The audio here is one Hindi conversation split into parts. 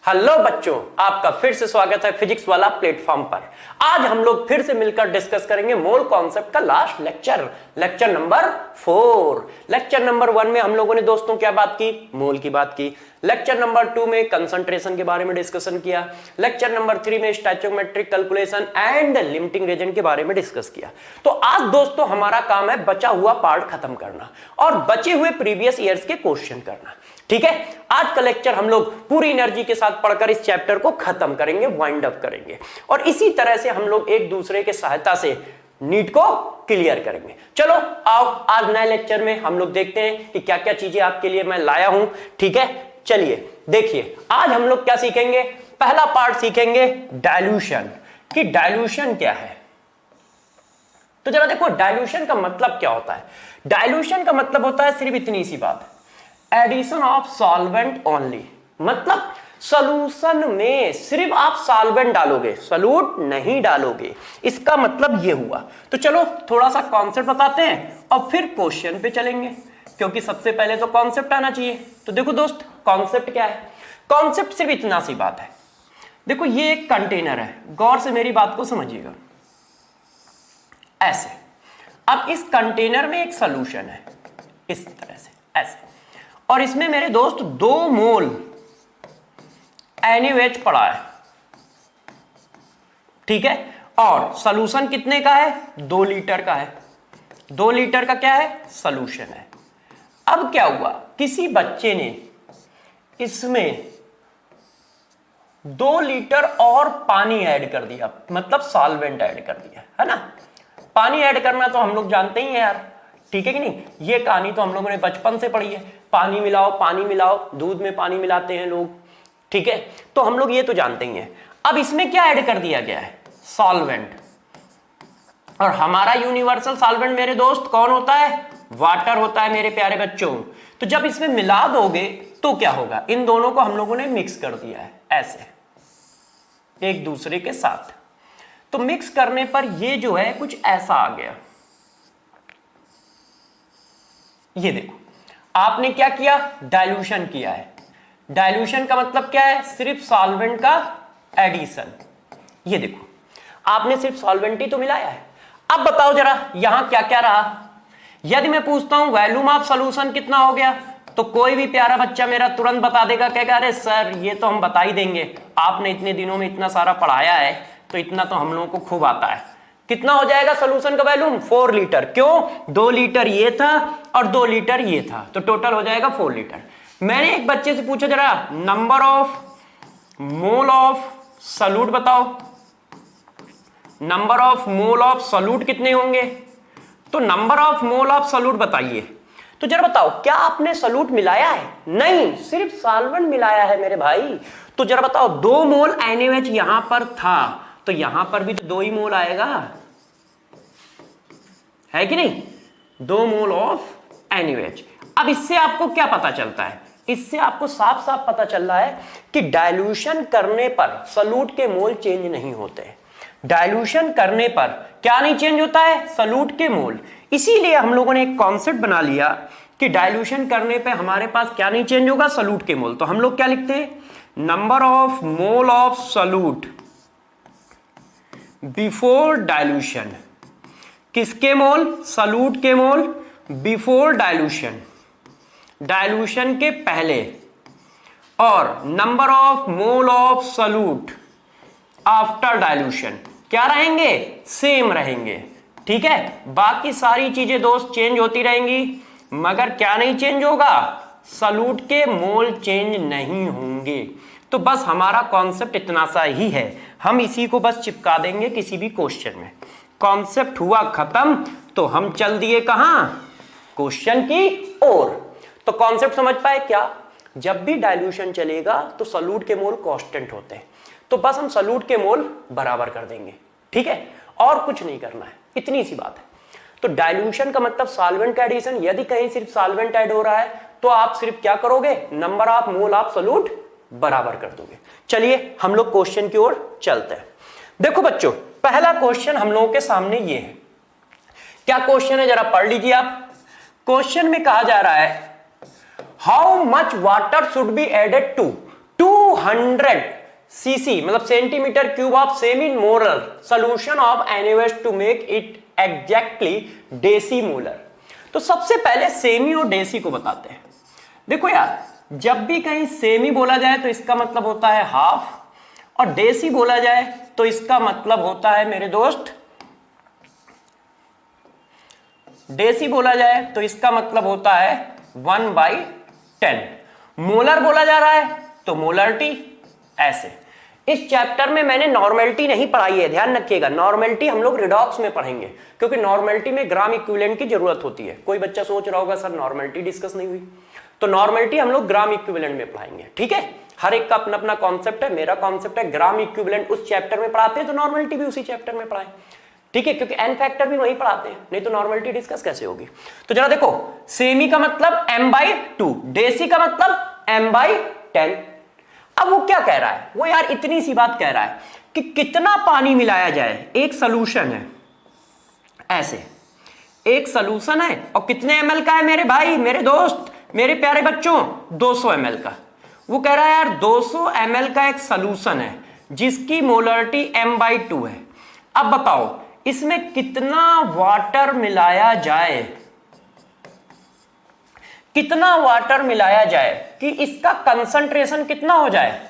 हेलो बच्चों, आपका फिर से स्वागत है फिजिक्स वाला प्लेटफॉर्म पर। आज हम लोग फिर से मिलकर डिस्कस करेंगे मोल कॉन्सेप्ट का last lecture number 4। Lecture number 1 में हम लोगों ने दोस्तों क्या बात की? मोल की बात की। लेक्चर नंबर 2 में कंसंट्रेशन के बारे में डिस्कशन किया। लेक्चर नंबर 3 में stoichiometric calculation and limiting reagent के बारे में डिस्कस किया। तो आज दोस्तों हमारा काम है बचा हुआ पार्ट खत्म करना और बचे हुए प्रीवियस ईयर्स के क्वेश्चन करना। ठीक है, आज का लेक्चर हम लोग पूरी एनर्जी के साथ पढ़कर इस चैप्टर को खत्म करेंगे, वाइंड अप करेंगे और इसी तरह से हम लोग एक दूसरे के सहायता से नीट को क्लियर करेंगे। चलो आओ, आज नए लेक्चर में हम लोग देखते हैं कि क्या क्या चीजें आपके लिए मैं लाया हूं। ठीक है, चलिए देखिए, आज हम लोग क्या सीखेंगे। पहला पार्ट सीखेंगे डाइल्यूशन, कि डाइल्यूशन क्या है। तो जरा देखो, डाइल्यूशन का मतलब क्या होता है। डाइल्यूशन का मतलब होता है सिर्फ इतनी सी बात, एडिशन ऑफ सॉल्वेंट ओनली। मतलब सॉल्यूशन में सिर्फ आप सॉल्वेंट डालोगे, सॉल्यूट नहीं डालोगे, इसका मतलब ये हुआ। तो चलो थोड़ा सा कॉन्सेप्ट बताते हैं और फिर क्वेश्चन पे चलेंगे, क्योंकि सबसे पहले तो कॉन्सेप्ट आना चाहिए। तो देखो दोस्त, कॉन्सेप्ट क्या है। कॉन्सेप्ट सिर्फ इतना सी बात है। देखो ये एक कंटेनर है, गौर से मेरी बात को समझिएगा। ऐसे, अब इस कंटेनर में एक सॉल्यूशन है, इस तरह से ऐसे, और इसमें मेरे दोस्त 2 मोल NaOH पड़ा है। ठीक है, और सॉल्यूशन कितने का है? 2 लीटर का है। 2 लीटर का क्या है? सॉल्यूशन है। अब क्या हुआ, किसी बच्चे ने इसमें 2 लीटर और पानी ऐड कर दिया, मतलब सॉल्वेंट ऐड कर दिया, है ना। पानी ऐड करना तो हम लोग जानते ही हैं यार, ठीक है कि नहीं। ये कहानी तो हम लोगों ने बचपन से पढ़ी है, पानी मिलाओ, दूध में पानी मिलाते हैं लोग। ठीक है, तो हम लोग ये तो जानते ही हैं। अब इसमें क्या ऐड कर दिया गया है? सॉल्वेंट। और हमारा यूनिवर्सल सॉल्वेंट मेरे दोस्त कौन होता है? वाटर होता है मेरे प्यारे बच्चों। तो जब इसमें मिला दोगे तो क्या होगा? इन दोनों को हम लोगों ने मिक्स कर दिया है ऐसे एक दूसरे के साथ। तो मिक्स करने पर ये जो है कुछ ऐसा आ गया। ये देखो, आपने क्या किया? डाइल्यूशन किया है। डाइल्यूशन का मतलब क्या है? सिर्फ सॉल्वेंट का एडिशन। ये देखो, आपने सिर्फ सॉल्वेंट ही तो मिलाया है। अब बताओ जरा यहां क्या क्या रहा। यदि मैं पूछता हूं वॉल्यूम ऑफ सॉल्यूशन कितना हो गया, तो कोई भी प्यारा बच्चा मेरा तुरंत बता देगा, कहेगा अरे सर ये तो हम बता ही देंगे, आपने इतने दिनों में इतना सारा पढ़ाया है तो इतना तो हम लोगों को खूब आता है। कितना हो जाएगा सॉल्यूशन का वॉल्यूम? 4 लीटर। क्यों? 2 लीटर ये था और 2 लीटर ये था, तो टोटल हो जाएगा 4 लीटर। मैंने एक बच्चे से पूछा जरा number of mole of solute बताओ, number of mole of solute कितने होंगे? तो number of mole of solute बताइए। तो जरा बताओ, क्या आपने सॉल्यूट मिलाया है? नहीं, सिर्फ सॉल्वेंट मिलाया है मेरे भाई। तो जरा बताओ, 2 मोल NaOH यहां पर था, तो यहां पर भी तो 2 ही मोल आएगा, है कि नहीं? 2 मोल ऑफ NaOH। अब इससे आपको क्या पता चलता है? इससे आपको साफ साफ पता चल रहा है कि डाइल्यूशन करने पर सॉल्यूट के मोल चेंज नहीं होते। डाइल्यूशन करने पर क्या नहीं चेंज होता है? सॉल्यूट के मोल। इसीलिए हम लोगों ने एक कॉन्सेप्ट बना लिया कि डाइल्यूशन करने पे हमारे पास क्या नहीं चेंज होगा? सॉल्यूट के मोल। तो हम लोग क्या लिखते हैं? Number of mole of solute before dilution. किसके मोल? सॉल्यूट के मोल बिफोर डाइल्यूशन, डाइल्यूशन के पहले। और number of mole of solute after dilution क्या रहेंगे? सेम रहेंगे। ठीक है, बाकी सारी चीजें दोस्त चेंज होती रहेंगी, मगर क्या नहीं चेंज होगा? सॉल्यूट के मोल चेंज नहीं होंगे। तो बस हमारा कॉन्सेप्ट इतना सा ही है, हम इसी को बस चिपका देंगे किसी भी क्वेश्चन में। कॉन्सेप्ट हुआ खत्म, तो हम चल दिए कहां? क्वेश्चन की ओर। तो कॉन्सेप्ट समझ पाए क्या? जब भी डाइल्यूशन चलेगा तो सॉल्यूट के मोल कांस्टेंट होते हैं, तो बस हम सॉल्यूट के मोल बराबर कर देंगे। ठीक है, और कुछ नहीं करना है, इतनी सी बात है। तो डाइल्यूशन का मतलब सॉल्वेंट का एडिशन। यदि कहीं सिर्फ सॉल्वेंट ऐड हो रहा है तो आप सिर्फ क्या करोगे? Number of mole of solute बराबर कर दोगे। चलिए हम लोग क्वेश्चन की ओर चलते हैं। देखो बच्चों, पहला क्वेश्चन हम लोगों के सामने ये है। क्या क्वेश्चन है जरा पढ़ लीजिए आप। क्वेश्चन में कहा जा रहा है how much water should be added to 200 cc मतलब centimetre cube of semi molar solution of NaOH to make it exactly decimolar. तो सबसे पहले सेमी और डेसी को बताते हैं। देखो यार, जब भी कहीं सेमी बोला जाए तो इसका मतलब होता है हाफ, और डेसी बोला जाए तो इसका मतलब होता है मेरे दोस्त, डेसी बोला जाए तो इसका मतलब होता है 1/10। मोलर बोला जा रहा है तो मोलरिटी ऐसे। इस चैप्टर में मैंने नॉर्मेलिटी नहीं पढ़ाई है, ध्यान रखिएगा। नॉर्मेलिटी हम लोग रिडॉक्स में पढ़ेंगे, क्योंकि नॉर्मेलिटी में ग्राम इक्विवेलेंट की जरूरत होती है। कोई बच्चा सोच रहा होगा सर नॉर्मेलिटी डिस्कस नहीं हुई, तो नॉर्मेलिटी हम लोग ग्राम इक्विवेलेंट में पढ़ाएंगे, ठीक है। हर एक का अपना अपना कॉन्सेप्ट है। मेरा कॉन्सेप्ट है ग्राम इक्विवेलेंट उस चैप्टर में पढ़ाते हैं तो नॉर्मेलिटी भी उसी चैप्टर में पढ़ाएं, ठीक है, क्योंकि एन फैक्टर भी वही पढ़ाते हैं, नहीं तो नॉर्मेलिटी डिस्कस कैसे होगी। तो जरा देखो, सेमी का मतलब m/2, डेसी का मतलब m/10। अब वो क्या कह रहा है, वो यार इतनी सी बात कह रहा है कि कितना पानी मिलाया जाए। एक सॉल्यूशन है ऐसे, एक सॉल्यूशन है और कितने ml का है मेरे भाई, मेरे दोस्त, मेरे प्यारे बच्चों, 200 ml का। वो कह रहा है यार 200 ml का एक सॉल्यूशन है जिसकी मोलरिटी m/2 है। अब बताओ इसमें कितना वाटर मिलाया जाए, कितना वाटर मिलाया जाए कि इसका कंसंट्रेशन कितना हो जाए।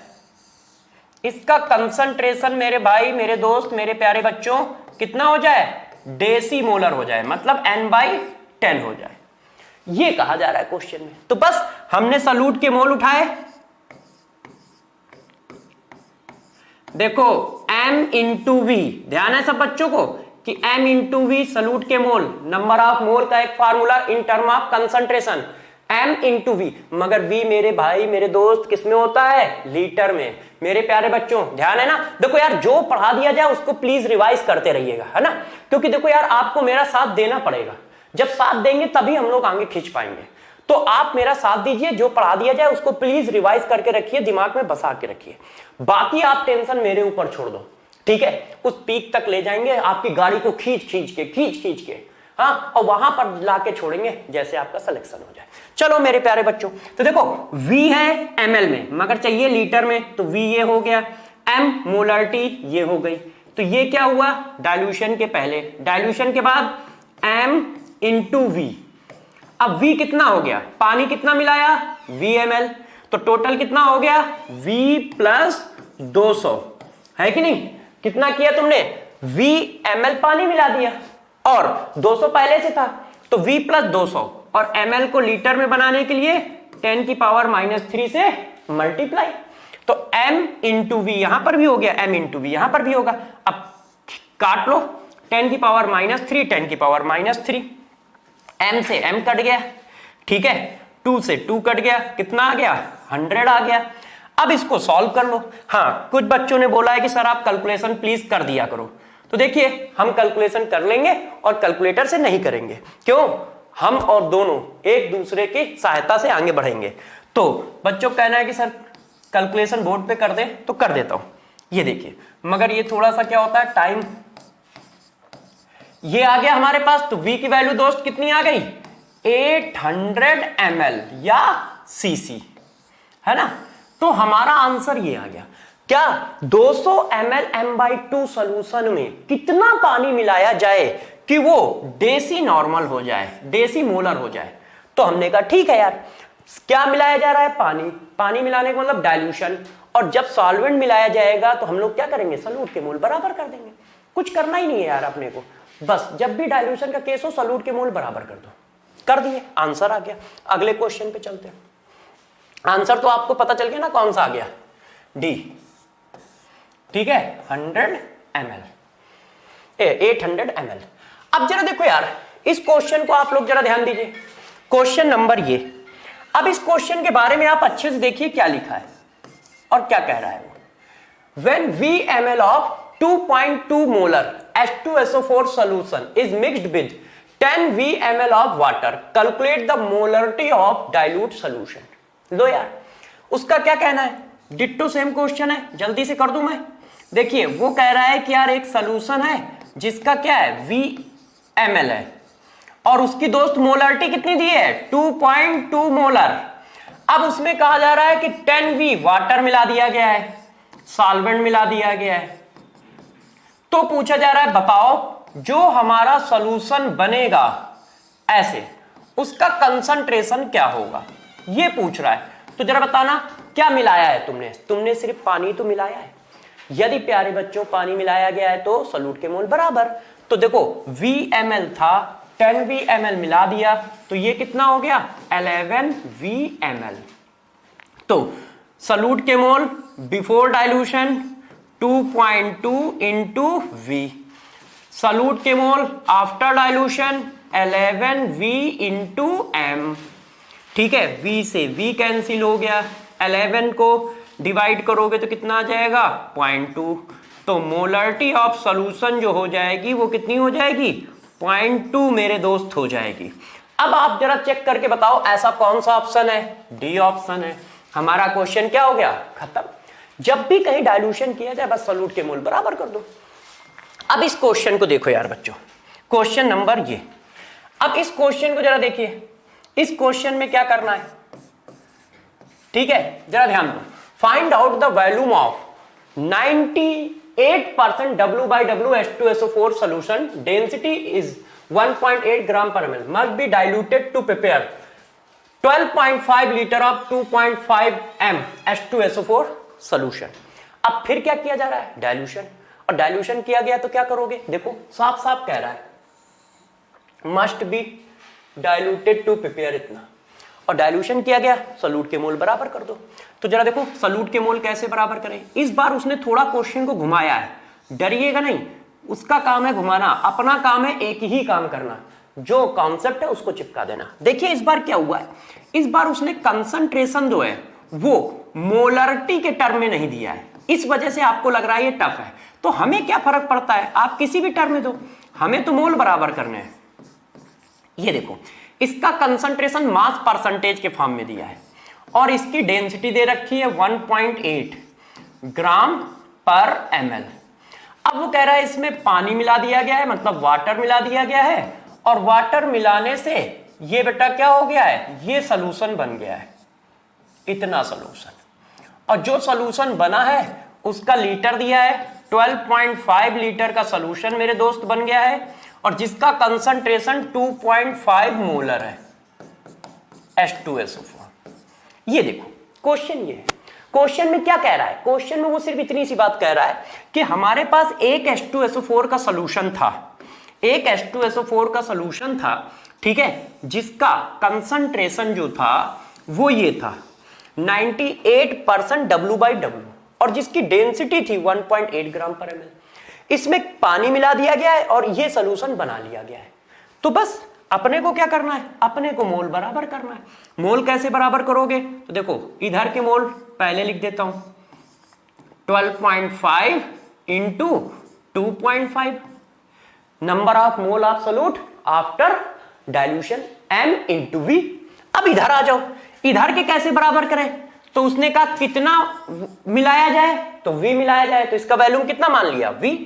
इसका कंसंट्रेशन मेरे भाई, मेरे दोस्त, मेरे प्यारे बच्चों कितना हो जाए, डेसीमोलर हो जाए, मतलब n/10 हो जाए। ये कहा जा रहा है क्वेश्चन में। तो बस हमने सॉल्यूट के मोल उठाए, देखो m इंटू वी, ध्यान है सब बच्चों को कि m इंटू वी सॉल्यूट के मोल, नंबर ऑफ मोल का एक formula in term of concentration, m into V. मगर v मेरे भाई, मेरे दोस्त किस में होता है, लीटर में। मेरे प्यारे बच्चों ध्यान है ना। देखो यार, जो पढ़ा दिया जाए उसको प्लीज रिवाइज करते रहिएगा, है ना, क्योंकि देखो यार आपको मेरा साथ देना पड़ेगा। जब साथ देंगे तभी हम लोग आगे खींच पाएंगे। तो आप मेरा साथ दीजिए, जो पढ़ा दिया जाए उसको प्लीज रिवाइज करके रखिए, दिमाग में बसा के रखिए। बाकी आप टेंशन मेरे ऊपर छोड़ दो, ठीक है। उस पीक तक ले जाएंगे आपकी गाड़ी को, खींच खींच के, हाँ, और वहां पर लाके छोड़ेंगे जैसे आपका सिलेक्शन हो जाए। चलो मेरे प्यारे बच्चों, तो देखो V है ml में, मगर चाहिए लीटर में, तो V ये हो गया, m मोलरिटी ये हो गई। तो ये क्या हुआ, डाइल्यूशन के पहले, डाइल्यूशन के बाद m इंटू वी। अब V कितना हो गया, पानी कितना मिलाया, V ml, तो टोटल कितना हो गया, V प्लस 200, है कि नहीं। कितना किया तुमने, V ml पानी मिला दिया और 200 पहले से था, तो V प्लस 200 और ml को लीटर में बनाने के लिए 10 की पावर -3 से मल्टीप्लाई। तो m इंटू वी यहां पर भी हो गया, m इंटू वी यहां पर भी होगा। अब काट लो, 10 की पावर -3, 10 की पावर -3, m से m कट गया, ठीक है, 2 से 2 कट गया, कितना आ गया, 100 आ गया। अब इसको सॉल्व कर लो। हाँ, कुछ बच्चों ने बोला है कि सर आप कैलकुलेशन प्लीज कर दिया करो, तो देखिए हम कैलकुलेशन कर लेंगे और कैलकुलेटर से नहीं करेंगे। क्यों, हम और दोनों एक दूसरे की सहायता से आगे बढ़ेंगे। तो बच्चों कहना है कि सर कैलकुलेशन बोर्ड पे कर दे, तो कर देता हूं। ये देखिए, मगर ये थोड़ा सा क्या होता है, टाइम। ये आ गया हमारे पास, तो V की वैल्यू दोस्त कितनी आ गई, 800 ml या cc, है ना। तो हमारा आंसर ये आ गया, क्या 200 ml m/2 सॉल्यूशन में कितना पानी मिलाया जाए कि वो डेसी नॉर्मल हो जाए, डेसी मोलर हो जाए। तो हमने कहा ठीक है यार, क्या मिलाया जा रहा है, पानी। पानी मिलाने का मतलब डाइल्यूशन, और जब सॉल्वेंट मिलाया जाएगा तो हम लोग क्या करेंगे, सॉल्यूट के मोल बराबर कर देंगे। कुछ करना ही नहीं है यार अपने को, बस जब भी डाइल्यूशन का केस हो सॉल्यूट के मोल बराबर कर दो, कर दिए, आंसर आ गया। अगले क्वेश्चन पे चलते हैं। आंसर तो आपको पता चल गया ना कौन सा आ गया, डी, ठीक है, 100 ml, 800 ml। अब जरा देखो यार, इस क्वेश्चन को आप लोग जरा ध्यान दीजिए, क्वेश्चन नंबर ये। अब इस क्वेश्चन के बारे में आप अच्छे से देखिए क्या लिखा है और क्या कह रहा है वो। When V ml of 2.2 molar H2SO4 solution is mixed with 10 V ml of water, calculate the molarity of dilute solution। लो यार, उसका क्या कहना है, डिट्टो सेम क्वेश्चन है, जल्दी से कर दूं मैं। देखिए वो कह रहा है कि यार एक सॉल्यूशन है जिसका क्या है, V ml है, और उसकी दोस्त मोलरिटी कितनी दी है, 2.2 मोलर। अब उसमें कहा जा रहा है कि 10V वाटर मिला दिया गया है, सॉल्वेंट मिला दिया गया है। तो पूछा जा रहा है बताओ जो हमारा सॉल्यूशन बनेगा ऐसे, उसका कंसंट्रेशन क्या होगा, ये पूछ रहा है। तो जरा बताना क्या मिलाया है तुमने सिर्फ पानी तो मिलाया है। यदि प्यारे बच्चों पानी मिलाया गया है तो सॉल्यूट के मोल बराबर। तो देखो VmL था, 10VmL मिला दिया तो ये कितना हो गया 11VmL। तो सॉल्यूट के mole before dilution 2.2 into V, solute के mole after dilution 11V into M। ठीक है, V से V कैंसिल हो गया, 11 को डिवाइड करोगे तो कितना आ जाएगा 0.2। तो मोलरिटी ऑफ सॉल्यूशन जो हो जाएगी वो कितनी हो जाएगी 0.2 मेरे दोस्त हो जाएगी। अब आप जरा चेक करके बताओ ऐसा कौन सा ऑप्शन है, डी ऑप्शन है। हमारा क्वेश्चन क्या हो गया खत्म। जब भी कहीं डाइल्यूशन किया जाए बस सॉल्यूट के मोल बराबर कर दो। अब इस क्वेश्चन को देखो यार बच्चों, क्वेश्चन नंबर ये, अब इस क्वेश्चन को जरा देखिए, इस क्वेश्चन में क्या करना है, ठीक है जरा ध्यान दो। Find out the volume of 98% W/W H2SO4 solution, density is 1.8 gram per ml, must be diluted to prepare 12.5 liter of 2.5 m H2SO4 solution। अब फिर क्या किया जा रहा है डाइल्यूशन, और डाइल्यूशन किया गया तो क्या करोगे, देखो साफ साफ कह रहा है must be diluted to prepare इतना, और डाइल्यूशन किया गया सॉल्यूट के मोल बराबर कर दो। तो जरा देखो सॉल्यूट के मोल कैसे बराबर करें। इस बार उसने थोड़ा क्वेश्चन को घुमाया है, डरिएगा नहीं, उसका काम है घुमाना, अपना काम है एक ही काम करना, जो कॉन्सेप्ट है उसको चिपका देना। देखिए इस बार क्या हुआ है, इस बार उसने कंसंट्रेशन जो है वो मोलरिटी के टर्म में नहीं दिया है, इस वजह से आपको लग रहा है ये टफ है। तो हमें क्या फर्क पड़ता है, आप किसी भी टर्म में दो, हमें तो मोल बराबर करने हैं। ये देखो इसका कंसंट्रेशन मास परसेंटेज के फॉर्म में दिया है और इसकी डेंसिटी दे रखी है 1.8 ग्राम पर ml। अब वो कह रहा है इसमें पानी मिला दिया गया है, मतलब वाटर मिला दिया गया है, और वाटर मिलाने से ये बेटा क्या हो गया है, ये सॉल्यूशन बन गया है, इतना सॉल्यूशन। और जो सॉल्यूशन बना है उसका लीटर दिया है, 12.5 लीटर का सॉल्यूशन मेरे दोस्त बन गया है, और जिसका कंसंट्रेशन 2.5 मोलर है H2SO4। ये देखो क्वेश्चन ये है, क्वेश्चन में क्या कह रहा है, क्वेश्चन में वो सिर्फ इतनी सी बात कह रहा है कि हमारे पास एक H2SO4 का सॉल्यूशन था, एक H2SO4 का सॉल्यूशन था, ठीक है, जिसका कंसंट्रेशन जो था वो ये था 98% W/W, और जिसकी डेंसिटी थी 1.8 ग्राम पर ml। इसमें पानी मिला दिया गया है और ये सॉल्यूशन बना लिया गया है। तो बस अपने को क्या करना है, अपने को मोल बराबर करना है। मोल कैसे बराबर करोगे, तो देखो इधर के मोल पहले लिख देता हूं, 12.5 into 2.5 number of mole of solute after dilution m into v। अब इधर आ जाओ, इधर के कैसे बराबर करें, तो उसने कहा कितना मिलाया जाए, तो v मिलाया जाए, तो इसका वॉल्यूम कितना मान लिया v।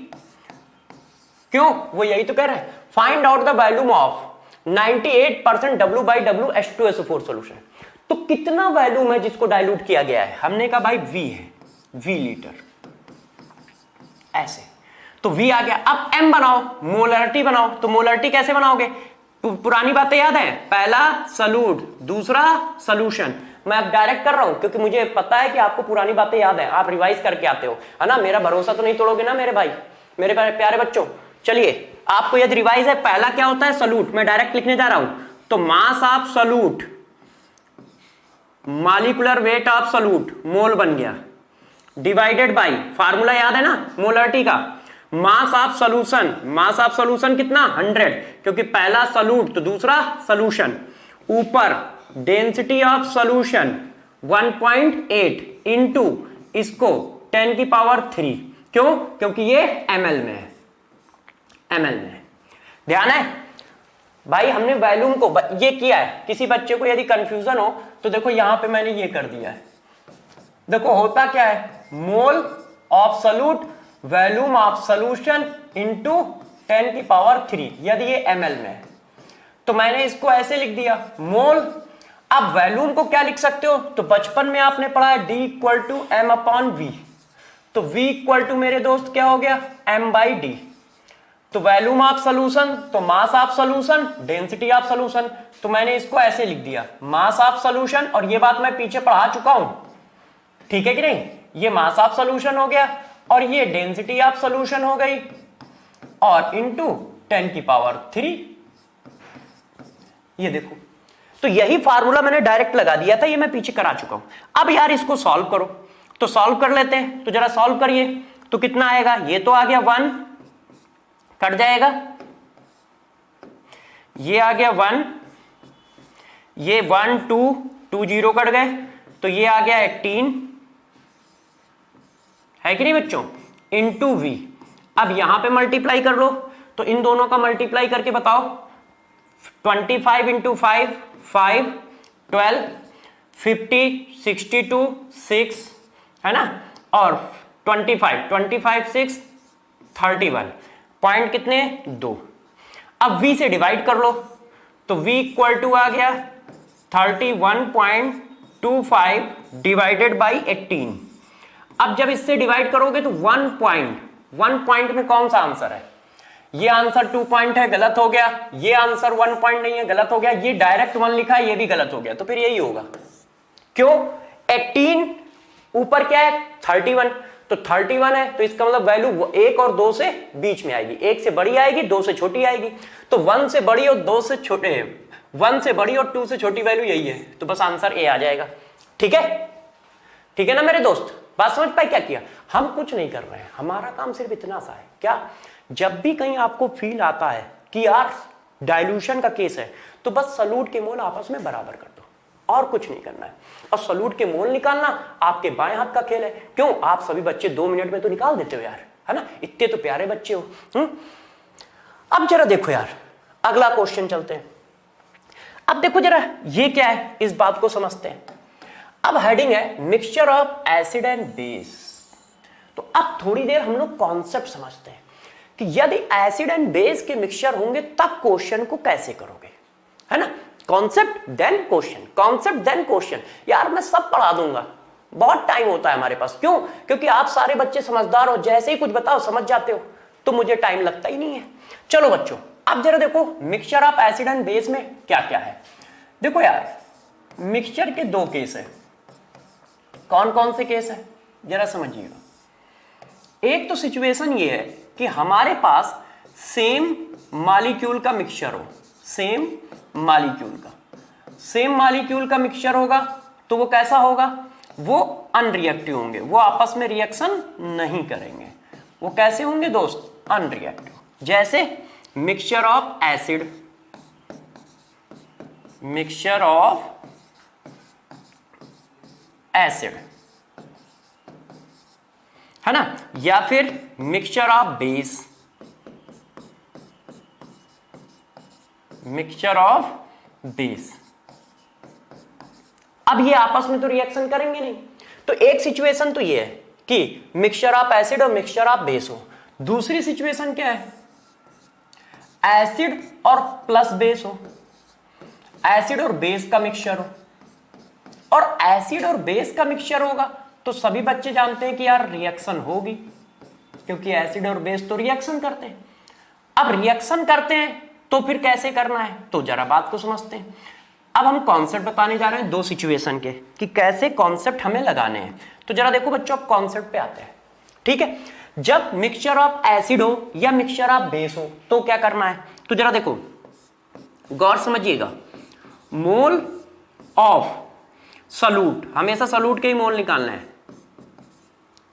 क्यों, वो यही तो कह रहा है find out the volume of 98% W/W H2SO4 solution. तो कितना वॉल्यूम है जिसको डाइल्यूट किया गया है, हमने कहा भाई v है, v लीटर, ऐसे तो v आ गया। अब m बनाओ, मोलरिटी बनाओ, तो मोलरिटी कैसे बनाओगे, पुरानी बातें याद है, पहला सॉल्यूट दूसरा सॉल्यूशन। मैं अब डायरेक्ट कर रहा हूं क्योंकि मुझे पता है कि आपको पुरानी बातें याद है, आप रिवाइज करके आते हो, है ना, मेरा भरोसा तो नहीं तोड़ोगे ना मेरे भाई, मेरे प्यारे बच्चों। चलिए आपको यदि रिवाइज है, पहला क्या होता है सॉल्यूट, मैं डायरेक्ट लिखने जा रहा हूं, तो mass of solute, molecular weight of solute, mole बन गया, डिवाइडेड बाय, फार्मूला याद है ना मोलरिटी का, mass of solution, mass of solution कितना 100, क्योंकि पहला सॉल्यूट तो दूसरा सॉल्यूशन, ऊपर डेंसिटी ऑफ सॉल्यूशन 1.8 इंटू इसको 10 की पावर 3, क्यों, क्योंकि ये ml में है, ml में ध्यान है भाई। हमने वॉल्यूम को ये किया है, किसी बच्चे को यदि कंफ्यूजन हो तो देखो यहां पे मैंने ये कर दिया है, देखो होता क्या है, मोल of solute volume of solution into 10 की पावर 3, यदि ये ml में है तो मैंने इसको ऐसे लिख दिया, मोल अब वैल्यूम को क्या लिख सकते हो, तो बचपन में आपने पढ़ा है D equal to M upon V, तो V इक्वल टू मेरे दोस्त क्या हो गया m बाई डी। तो वैल्यूम ऑफ सोल्यूशन तो mass of solution, density of solution, तो मैंने इसको ऐसे लिख दिया मास ऑफ सोल्यूशन, और ये बात मैं पीछे पढ़ा चुका हूं, ठीक है कि नहीं। ये मास ऑफ सोल्यूशन हो गया और ये डेंसिटी ऑफ सोल्यूशन हो गई, और इंटू 10 की पावर 3। ये देखो, तो यही फार्मूला मैंने डायरेक्ट लगा दिया था, ये मैं पीछे करा चुका हूं। अब यार इसको सॉल्व करो, तो सॉल्व कर लेते हैं, तो जरा सॉल्व करिए। तो कितना आएगा, ये तो आ गया 1, कट जाएगा, ये आ गया 1, ये 1 2 2 0 कट गए, तो ये आ गया 18, है कि नहीं बच्चों, इंटू वी। अब यहां पे मल्टीप्लाई कर लो, तो इन दोनों का मल्टीप्लाई करके बताओ, 25 इंटू 5 5, 12, 50, 62, 6, है ना, और 25 6 31, पॉइंट कितने 2। अब v से डिवाइड कर लो, तो v इक्वल टू आ गया 31.25 डिवाइडेड बाई 18। अब जब इससे डिवाइड करोगे तो 1 पॉइंट में कौन सा आंसर है, ये आंसर 2 पॉइंट है, गलत हो गया। ये आंसर 1 पॉइंट नहीं है, गलत हो गया। ये डायरेक्ट 1 लिखा है, ये भी गलत हो गया। तो फिर यही होगा, क्यों, 18 ऊपर क्या है 31, तो 31 है, तो इसका मतलब वैल्यू 1 और 2 से बीच में आएगी, 1 से बड़ी आएगी, 2 से छोटी आएगी। तो 1 से बड़ी और 2 से छोटे, 1 से बड़ी और 2 से छोटी वैल्यू यही है, तो बस आंसर ए आ जाएगा। ठीक है, ठीक है ना मेरे दोस्त, बात समझ पाए क्या किया। हम कुछ नहीं कर रहे हैं, हमारा काम सिर्फ इतना सा है, क्या, जब भी कहीं आपको फील आता है कि यार डाइल्यूशन का केस है, तो बस सॉल्यूट के मोल आपस में बराबर कर दो, और कुछ नहीं करना है। और सॉल्यूट के मोल निकालना आपके बाएं हाथ का खेल है। क्यों, आप सभी बच्चे 2 मिनट में तो निकाल देते हो यार, है ना, इतने तो प्यारे बच्चे हो। अब जरा देखो यार, अगला क्वेश्चन चलते हैं। अब देखो जरा ये क्या है, इस बात को समझते हैं। अब हेडिंग है mixture of acid and base. तो अब थोड़ी देर हम लोग कॉन्सेप्ट समझते हैं कि यदि एसिड एंड बेस के मिक्सचर होंगे तब क्वेश्चन को कैसे करोगे, है ना। Concept then question, concept then question. यार मैं सब पढ़ा दूंगा, बहुत टाइम होता है हमारे पास। क्यों, क्योंकि आप सारे बच्चे समझदार हो, जैसे ही कुछ बताओ समझ जाते हो, तो मुझे टाइम लगता ही नहीं है। चलो बच्चों, अब जरा देखो mixture of acid and base में क्या क्या है। देखो यार, मिक्सचर के 2 केस है। कौन कौन से केस है, जरा समझिएगा। एक तो सिचुएशन ये है कि हमारे पास सेम मॉलिक्यूल का मिक्सचर हो, सेम मॉलिक्यूल का मिक्सचर होगा, तो वो कैसा होगा, वो अनरिएक्टिव होंगे, वो आपस में रिएक्शन नहीं करेंगे। वो कैसे होंगे दोस्त, अनरिएक्टिव। जैसे mixture of acid, mixture of acid, है ना, या फिर mixture of base, mixture of base. अब ये आपस में तो रिएक्शन करेंगे नहीं। तो एक सिचुएशन तो ये है कि मिक्सचर ऑफ एसिड और मिक्सचर ऑफ बेस हो। दूसरी सिचुएशन क्या है, एसिड और प्लस बेस हो, एसिड और बेस का मिक्सचर हो। और एसिड और बेस का मिक्सचर होगा तो सभी बच्चे जानते हैं कि यार रिएक्शन होगी, क्योंकि एसिड और बेस तो रिएक्शन करते हैं। अब रिएक्शन करते हैं तो फिर कैसे करना है, तो जरा बात को समझते हैं। अब हम कॉन्सेप्ट बताने जा रहे हैं 2 सिचुएशन के, कि कैसे कॉन्सेप्ट हमें लगाने हैं। तो जरा देखो बच्चों, अब कॉन्सेप्ट पे आते हैं। ठीक है, जब मिक्सचर ऑफ एसिड हो या मिक्सचर ऑफ बेस हो तो क्या करना है, तो जरा देखो गौर समझिएगा। मोल ऑफ सॉल्यूट, हमेशा सॉल्यूट के ही मोल निकालना है,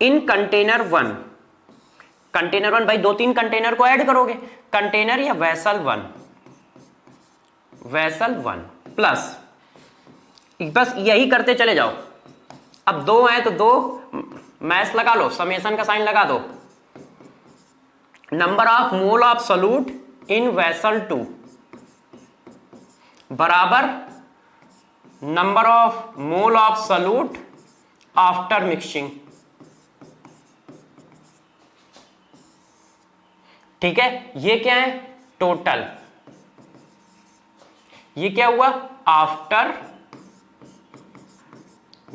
इन कंटेनर 1, कंटेनर 1 भाई 2-3 कंटेनर को ऐड करोगे, कंटेनर या वेसल 1, वेसल 1 प्लस, बस यही करते चले जाओ। अब 2 है तो 2 मैथ लगा लो, समेशन का साइन लगा दो। Number of mole of solute in vessel 2 बराबर number of mole of solute after mixing. ठीक है, ये क्या है, टोटल, ये क्या हुआ, आफ्टर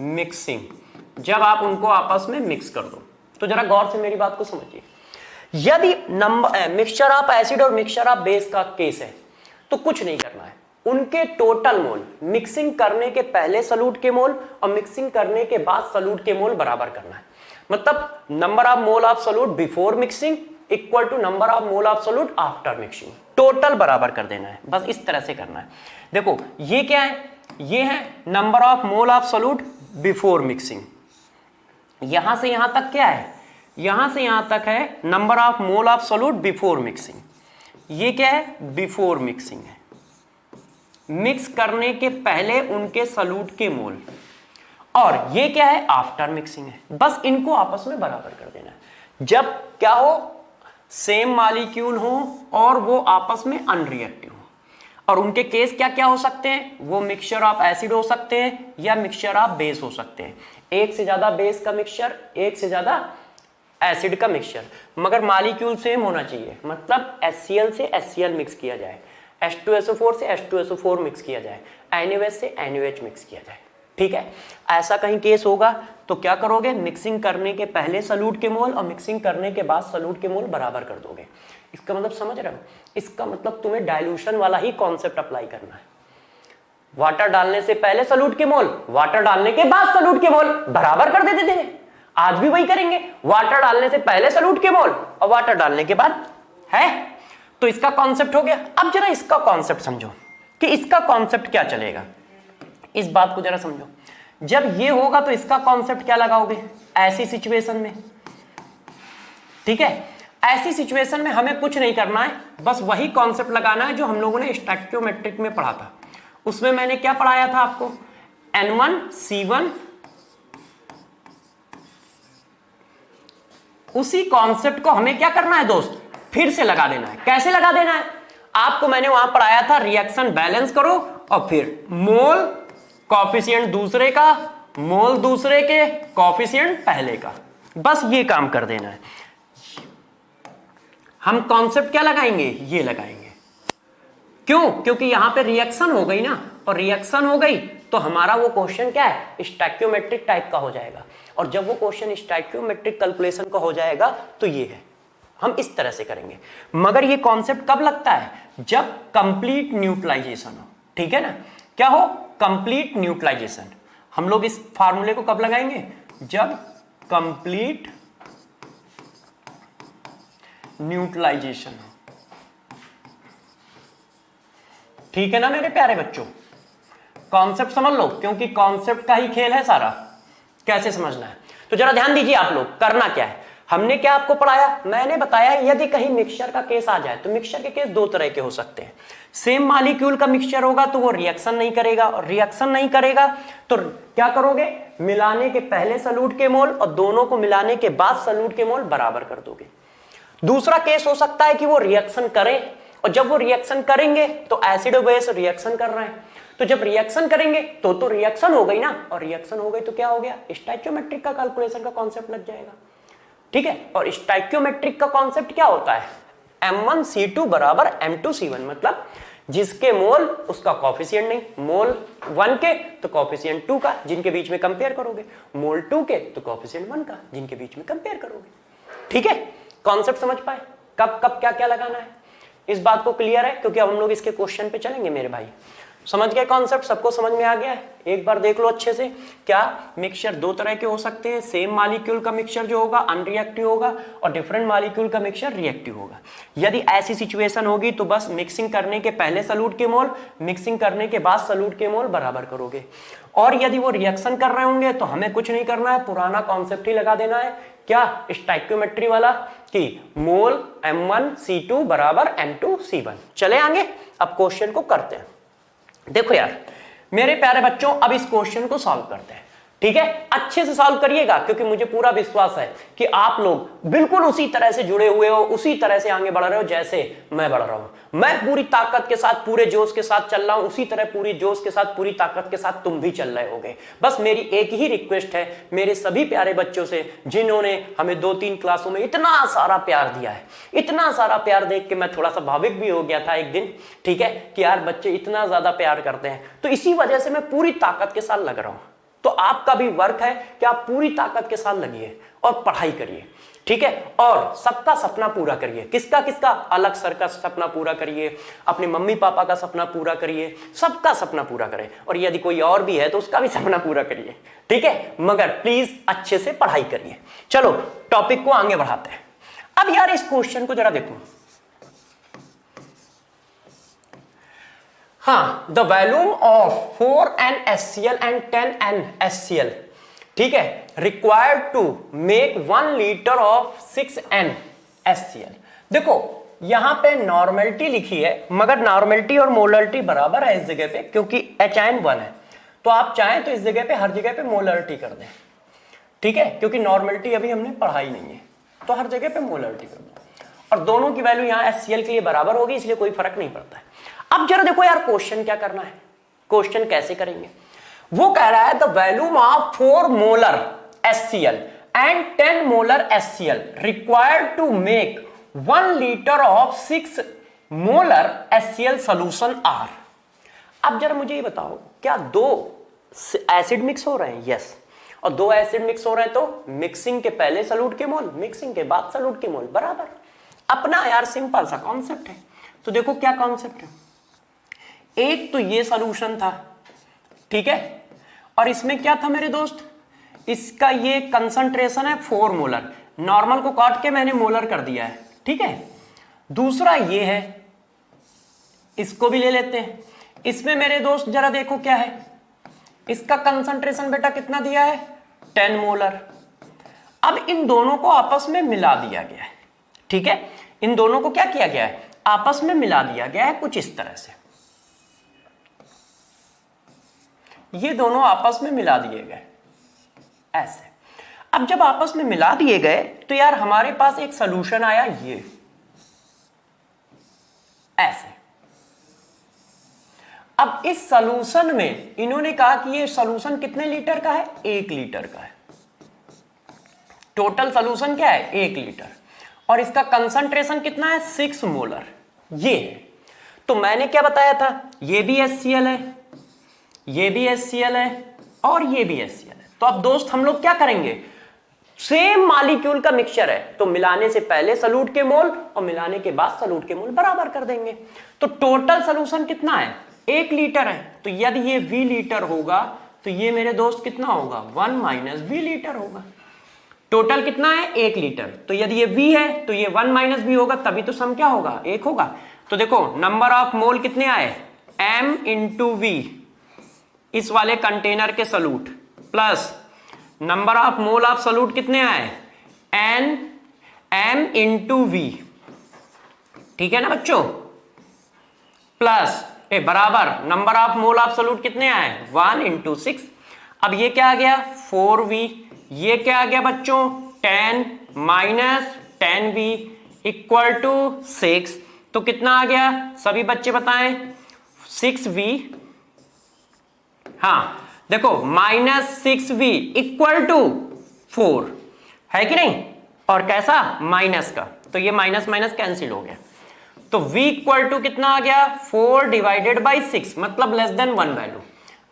मिक्सिंग, जब आप उनको आपस में मिक्स कर दो। तो जरा गौर से मेरी बात को समझिए, यदि मिक्सचर ऑफ एसिड और मिक्सचर ऑफ बेस का केस है तो कुछ नहीं करना है, उनके टोटल मोल मिक्सिंग करने के पहले सॉल्यूट के मोल और मिक्सिंग करने के बाद सॉल्यूट के मोल बराबर करना है। मतलब number of mole of solute before mixing equal to number of mole of solute after mixing, total बराबर कर देना है, बस इस तरह से करना है। देखो ये क्या है, ये है number of mole of solute before mixing, यहां से यहां तक क्या है, यहां से यहां तक है number of mole of solute before mixing, ये क्या है बिफोर मिक्सिंग है, मिक्स करने के पहले उनके सॉल्यूट के मोल, और ये क्या है आफ्टर मिक्सिंग है। बस इनको आपस में बराबर कर देना है। जब क्या हो, सेम मॉलिक्यूल हो और वो आपस में अनरिएक्टिव हो, और उनके केस क्या क्या हो सकते हैं, वो मिक्सचर ऑफ एसिड हो सकते हैं या मिक्सचर ऑफ बेस हो सकते हैं, एक से ज्यादा बेस का मिक्सचर, एक से ज्यादा एसिड का मिक्सचर, मगर मॉलिक्यूल सेम होना चाहिए। मतलब HCl से HCl मिक्स किया जाए, H2SO4 से H2SO4 मिक्स किया जाए, NaOH से NaOH मिक्स किया जाए, ठीक है। ऐसा कहीं केस होगा तो क्या करोगे, मिक्सिंग करने के पहले सॉल्यूट के मोल और मिक्सिंग करने के बाद सॉल्यूट के मोल बराबर कर दोगे। इसका मतलब समझ रहे हो, इसका मतलब तुम्हें डाइल्यूशन वाला ही कॉन्सेप्ट अप्लाई करना है। वाटर डालने से पहले सॉल्यूट के मोल, वाटर डालने के बाद सॉल्यूट के मोल बराबर कर देते थे, आज भी वही करेंगे, वाटर डालने से पहले सॉल्यूट के मोल और वाटर डालने के बाद, है। तो इसका कॉन्सेप्ट हो गया। अब जरा इसका कॉन्सेप्ट समझो कि इसका कॉन्सेप्ट क्या चलेगा, इस बात को जरा समझो। जब ये होगा तो इसका कॉन्सेप्ट क्या लगाओगे ऐसी सिचुएशन में, ठीक है। ऐसी सिचुएशन में हमें कुछ नहीं करना है, बस वही कॉन्सेप्ट लगाना है जो हम लोगों ने स्टैक्योमेट्रिक में पढ़ा था। उसमें मैंने क्या पढ़ाया था आपको, N1C1, उसी कॉन्सेप्ट को हमें क्या करना है दोस्त, फिर से लगा देना है। कैसे लगा देना है, आपको मैंने वहां पढ़ाया था रिएक्शन बैलेंस करो और फिर मोल कॉफिशिएंट दूसरे का, मोल दूसरे के, कॉफिशिएंट पहले का, बस ये काम कर देना है। हम कॉन्सेप्ट क्या लगाएंगे, ये लगाएंगे। क्यों, क्योंकि यहां पे रिएक्शन हो गई ना, और रिएक्शन हो गई तो हमारा वो क्वेश्चन क्या है, स्टैक्योमेट्रिक टाइप का हो जाएगा। और जब वो क्वेश्चन स्टैक्योमेट्रिक कैलकुलेशन का हो जाएगा तो ये है, हम इस तरह से करेंगे। मगर ये कॉन्सेप्ट कब लगता है, जब कंप्लीट न्यूट्रलाइजेशन हो, ठीक है ना। क्या हो, कंप्लीट न्यूट्रलाइजेशन। हम लोग इस फार्मूले को कब लगाएंगे, जब कंप्लीट न्यूट्रलाइजेशन हो, ठीक है ना मेरे प्यारे बच्चों। कॉन्सेप्ट समझ लो, क्योंकि कॉन्सेप्ट का ही खेल है सारा, कैसे समझना है। तो जरा ध्यान दीजिए आप लोग, करना क्या है, हमने क्या आपको पढ़ाया, मैंने बताया यदि कहीं मिक्सचर का केस आ जाए तो मिक्सचर के केस दो तरह के हो सकते हैं। सेम मॉलिक्यूल का मिक्सचर होगा तो वो रिएक्शन नहीं करेगा, और रिएक्शन नहीं करेगा तो क्या करोगे, मिलाने के पहले सॉल्यूट के मोल और दोनों को मिलाने के बाद सॉल्यूट के मोल बराबर कर दोगे। दूसरा केस हो सकता है कि वो रिएक्शन करें, और जब वो रिएक्शन करेंगे तो एसिड और बेस रिएक्शन कर रहे हैं, तो जब रिएक्शन करेंगे तो रिएक्शन हो गई ना, और रिएक्शन हो गई तो क्या हो गया, स्टैक्योमेट्रिक का कैलकुलेशन का कॉन्सेप्ट लग जाएगा, ठीक है। और स्टैक्योमेट्रिक का कॉन्सेप्ट क्या होता है, M1C2 बराबर M2C1, मतलब जिसके मोल उसका कॉफिशिएंट नहीं, मोल 1 के तो कॉफिशिएंट 2 का, जिनके बीच में कंपेयर करोगे, मोल 2 के तो कॉफिशिएंट 1 का, जिनके बीच में कंपेयर करोगे, ठीक है। कॉन्सेप्ट समझ पाए, कब कब क्या क्या लगाना है, इस बात को क्लियर है, क्योंकि अब हम लोग इसके क्वेश्चन पे चलेंगे मेरे भाई। समझ गए कॉन्सेप्ट, सबको समझ में आ गया है, एक बार देख लो अच्छे से। क्या मिक्सचर दो तरह के हो सकते हैं, सेम मॉलिक्यूल का मिक्सचर जो होगा अनरिएक्टिव होगा, और डिफरेंट मॉलिक्यूल का मिक्सचर रिएक्टिव होगा। यदि ऐसी सिचुएशन होगी तो बस मिक्सिंग करने के पहले सॉल्यूट के मोल, मिक्सिंग करने के बाद सॉल्यूट के मोल बराबर करोगे। और यदि वो रिएक्शन कर रहे होंगे तो हमें कुछ नहीं करना है, पुराना कॉन्सेप्ट ही लगा देना है, क्या, स्टैक्योमेट्री वाला, कि मोल M1C2 बराबर M2C1। चले आगे, अब क्वेश्चन को करते हैं। देखो यार मेरे प्यारे बच्चों, अब इस क्वेश्चन को सॉल्व करते हैं, ठीक है। अच्छे से सॉल्व करिएगा, क्योंकि मुझे पूरा विश्वास है कि आप लोग बिल्कुल उसी तरह से जुड़े हुए हो, उसी तरह से आगे बढ़ रहे हो जैसे मैं बढ़ रहा हूं। मैं पूरी ताकत के साथ, पूरे जोश के साथ चल रहा हूं, उसी तरह पूरी जोश के साथ, पूरी ताकत के साथ तुम भी चल रहे होगे। बस मेरी एक ही रिक्वेस्ट है मेरे सभी प्यारे बच्चों से, जिन्होंने हमें 2-3 क्लासों में इतना सारा प्यार दिया है। इतना सारा प्यार देख के मैं थोड़ा सा भावुक भी हो गया था एक दिन, ठीक है, कि यार बच्चे इतना ज्यादा प्यार करते हैं, तो इसी वजह से मैं पूरी ताकत के साथ लग रहा हूं। तो आपका भी वर्क है कि आप पूरी ताकत के साथ लगिए और पढ़ाई करिए, ठीक है, और सबका सपना पूरा करिए। किसका किसका? अलग सर का सपना पूरा करिए, अपने मम्मी पापा का सपना पूरा करिए, सबका सपना पूरा करें, और यदि कोई और भी है तो उसका भी सपना पूरा करिए, ठीक है, मगर प्लीज अच्छे से पढ़ाई करिए। चलो टॉपिक को आगे बढ़ाते हैं। अब यार इस क्वेश्चन को जरा देखो। हाँ, the volume of 4NaCl and 10NaCl, ठीक है, required to make 1 litre of 6NaCl। देखो यहां पे नॉर्मेलिटी लिखी है, मगर नॉर्मेलिटी और मोलरिटी बराबर है इस जगह पे, क्योंकि HN 1 है, तो आप चाहें तो इस जगह पे हर जगह पे मोलरिटी कर दें, ठीक है, क्योंकि नॉर्मेलिटी अभी हमने पढ़ाई नहीं है, तो हर जगह पे मोलरिटी कर दें, और दोनों की वैल्यू यहां HCl के लिए बराबर होगी, इसलिए कोई फर्क नहीं पड़ता है। अब जरा देखो यार क्वेश्चन क्या करना है, क्वेश्चन कैसे करेंगे। वो कह रहा है the volume of 4 molar HCl and 10 molar HCl required to make 1 litre of 6 molar HCl solution are. अब जरा मुझे ये बताओ, क्या दो एसिड मिक्स हो रहे हैं? यस। और दो एसिड मिक्स हो रहे हैं तो मिक्सिंग के पहले सॉल्यूट के मोल, मिक्सिंग के बाद सॉल्यूट के मोल बराबर। अपना यार सिंपल सा कॉन्सेप्ट है। तो देखो क्या कॉन्सेप्ट है, एक तो ये सॉल्यूशन था, ठीक है, और इसमें क्या था मेरे दोस्त, इसका ये कंसंट्रेशन है 4 मोलर, नॉर्मल को काट के मैंने मोलर कर दिया है, ठीक है। दूसरा ये है, इसको भी ले लेते हैं, इसमें मेरे दोस्त जरा देखो क्या है, इसका कंसंट्रेशन बेटा कितना दिया है, 10 मोलर। अब इन दोनों को आपस में मिला दिया गया है, ठीक है, इन दोनों को क्या किया गया है, आपस में मिला दिया गया है कुछ इस तरह से, ये दोनों आपस में मिला दिए गए ऐसे। अब जब आपस में मिला दिए गए तो यार हमारे पास एक सॉल्यूशन आया ये ऐसे। अब इस सॉल्यूशन में इन्होंने कहा कि ये सॉल्यूशन कितने लीटर का है, 1 लीटर का है। टोटल सॉल्यूशन क्या है, 1 लीटर, और इसका कंसंट्रेशन कितना है, 6 मोलर ये है। तो मैंने क्या बताया था, ये भी HCl है, ये भी HCl है, और ये भी HCl है। तो अब दोस्त हम लोग क्या करेंगे, सेम मॉलिक्यूल का मिक्सचर है, तो मिलाने से पहले सॉल्यूट के मोल और मिलाने के बाद सॉल्यूट के मोल बराबर कर देंगे। तो टोटल सॉल्यूशन कितना है, 1 लीटर है, तो यदि ये V लीटर होगा तो ये मेरे दोस्त कितना होगा, 1 - V लीटर होगा। टोटल कितना है, 1 लीटर, तो यदि ये V है तो ये 1 - V होगा, तभी तो सम क्या होगा, 1 होगा। तो देखो नंबर ऑफ मोल कितने आए, M × V इस वाले कंटेनर के solute, plus number of mole of solute कितने आए, M × V, ठीक है ना बच्चों, प्लस बराबर number of mole of solute कितने आए, 1 × 6। अब ये क्या आ गया, 4V, ये क्या आ गया बच्चों, 10 - 10V = 6। तो कितना आ गया, सभी बच्चे बताएं, 6V, हाँ देखो -6V = 4 है कि नहीं, और कैसा, माइनस का, तो ये माइनस माइनस कैंसिल हो गया, तो V = कितना आ गया, 4 / 6, मतलब <1 वैल्यू।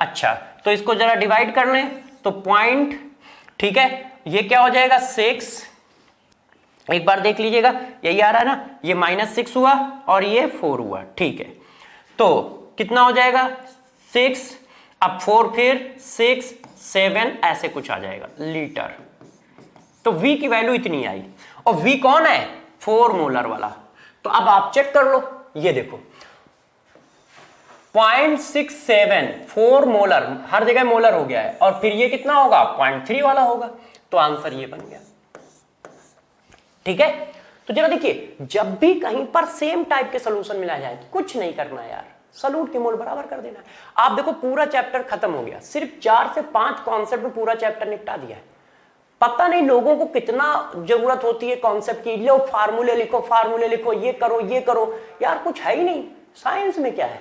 अच्छा तो इसको जरा डिवाइड कर लें तो पॉइंट, ठीक है, ये क्या हो जाएगा, 6, एक बार देख लीजिएगा, यही आ रहा है ना, ये -6 हुआ और ये 4 हुआ, ठीक है, तो कितना हो जाएगा, 6, अब 4, फिर 6, 7 ऐसे कुछ आ जाएगा लीटर। तो V की वैल्यू इतनी आई, और V कौन है, 4 मोलर वाला। तो अब आप चेक कर लो, ये देखो 0.67, 4 मोलर, हर जगह मोलर हो गया है, और फिर ये कितना होगा, 0.3 वाला होगा, तो आंसर ये बन गया, ठीक है। तो जरा देखिए, जब भी कहीं पर सेम टाइप के सॉल्यूशन मिला जाए तो कुछ नहीं करना है यार, सॉल्यूट के मोल बराबर कर देना है। आप देखो पूरा चैप्टर खत्म हो गया, सिर्फ 4 से 5 कॉन्सेप्ट में पूरा चैप्टर निपटा दिया है। पता नहीं लोगों को कितना जरूरत होती है कॉन्सेप्ट की, लो फार्मूले लिखो, ये करो, यार कुछ है ही नहीं। साइंस में क्या है,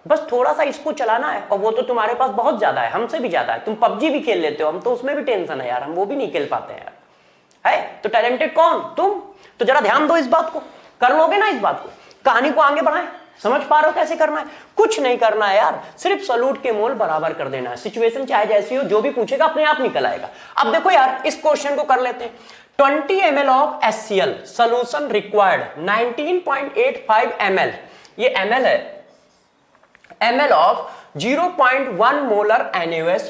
बस थोड़ा सा इसको चलाना है, और वो तो तुम्हारे पास बहुत ज्यादा है, हमसे भी ज्यादा है। तुम पबजी भी खेल लेते हो, हम तो उसमें भी टेंशन है यार, हम वो भी नहीं खेल पाते हैं यार। है तो टैलेंटेड कौन, तुम। तो जरा ध्यान दो इस बात को, कर लोगे ना इस बात को, कहानी को आगे बढ़ाएं। समझ पा रहे हो कैसे करना है? कुछ नहीं करना है यार, सिर्फ सोल्यूट के मोल बराबर कर देना है। सिचुएशन चाहे जैसी हो, जो भी पूछेगा अपने आप निकल आएगा। अब देखो यार, इस क्वेश्चन को कर लेते हैं। 20 ml of HCl solution required 19.85 ml, ये ml है, ml ऑफ 0.1 मोलर NaOH।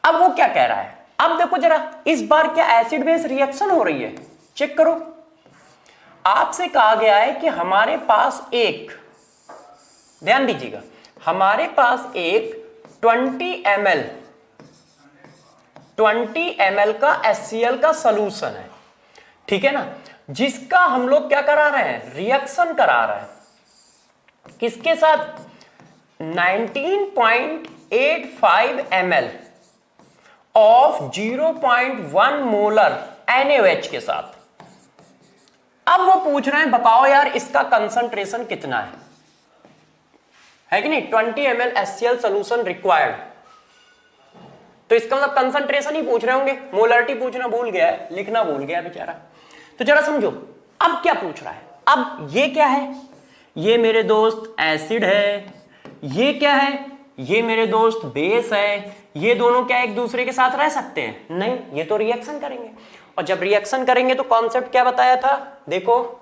अब वो क्या कह रहा है? अब देखो जरा, इस बार क्या एसिड बेस रिएक्शन हो रही है? चेक करो। आपसे कहा गया है कि हमारे पास एक, ध्यान दीजिएगा, हमारे पास एक 20 ml का HCl का सॉल्यूशन है, ठीक है ना, जिसका हम लोग क्या करा रहे हैं? रिएक्शन करा रहे हैं। किसके साथ? 19.85 ml ऑफ 0.1 मोलर NaOH के साथ। अब वो पूछ रहे हैं बताओ यार इसका कंसंट्रेशन कितना है कि नहीं? 20 ml HCl सॉल्यूशन रिक्वायर्ड, तो इसका मतलब कंसंट्रेशन ही पूछ रहे होंगे, मोलरिटी पूछना भूल गया है, लिखना भूल गया बेचारा। तो जरा समझो अब क्या पूछ रहा है। अब ये क्या है? ये मेरे दोस्त एसिड है, ये क्या है? ये मेरे दोस्त बेस है। ये दोनों क्या एक दूसरे के साथ रह सकते हैं? नहीं, ये तो रिएक्शन करेंगे। और जब रिएक्शन करेंगे तो कॉन्सेप्ट क्या बताया था? देखो,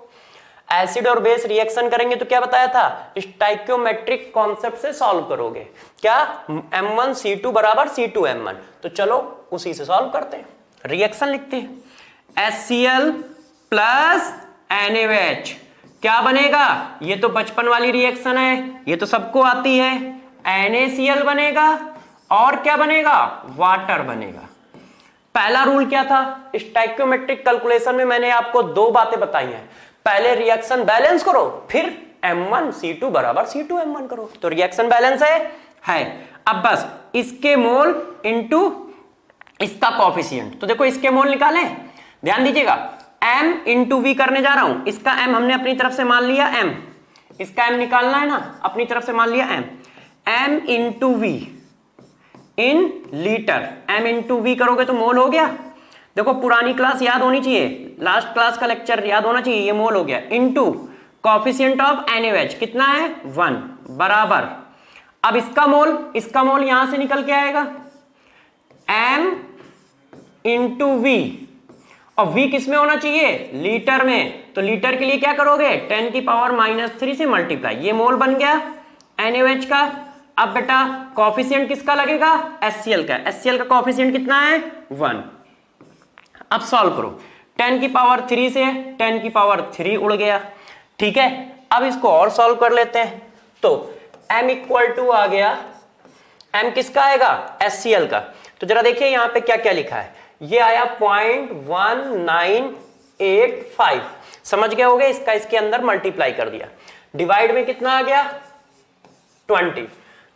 एसिड और बेस रिएक्शन करेंगे तो क्या बताया था? स्टाइक्योमेट्रिक कॉन्सेप्ट से सॉल्व करोगे। क्या? M1C2 बराबर C2M1। तो चलो उसी से सॉल्व करते हैं, रिएक्शन लिखते हैं। HCl प्लस NaOH क्या बनेगा? ये तो बचपन वाली रिएक्शन है, ये तो सबको आती है। NaCl बनेगा और क्या बनेगा? वाटर बनेगा। पहला रूल क्या था? स्टाइक्योमेट्रिक कैलकुलेशन में मैंने आपको दो बातें बताई हैं। पहले रिएक्शन बैलेंस करो, फिर M1C2 बराबर C2M1 करो। तो रिएक्शन बैलेंस है। अब बस इसके मोल इनटू इसका कोएफिशिएंट। तो देखो इसके मोल निकालें, ध्यान दीजिएगा, M इंटू V करने जा रहा हूं। इसका M हमने अपनी तरफ से मान लिया M, इसका M निकालना है ना, अपनी तरफ से मान लिया M into V in litre. M into V करोगे तो मोल हो गया। देखो पुरानी क्लास याद होनी चाहिए, लास्ट क्लास का लेक्चर याद होना चाहिए, ये मोल हो गया। इनटू कोएफिशिएंट ऑफ NaOH कितना है? 1 बराबर। अब इसका मोल यहां से निकल के आएगा M इंटू V, और V किस में होना चाहिए? लीटर में। तो लीटर के लिए क्या करोगे? 10 की पावर -3 से मल्टीप्लाई, ये मोल बन गया NaOH का। अब बेटा कोएफिशिएंट किसका लगेगा? HCl का। HCl का कोएफिशिएंट कितना है? 1। अब सॉल्व करो, 10 की पावर 3 से 10 की पावर 3 उड़ गया, ठीक है। अब इसको और सॉल्व कर लेते हैं। तो M इक्वल टू आ गया, M किसका आएगा? HCl का। तो जरा देखिए यहां पे क्या क्या लिखा है, ये आया 0.1985। समझ गए होगे? इसका इसके अंदर मल्टीप्लाई कर दिया, डिवाइड में कितना आ गया? 20।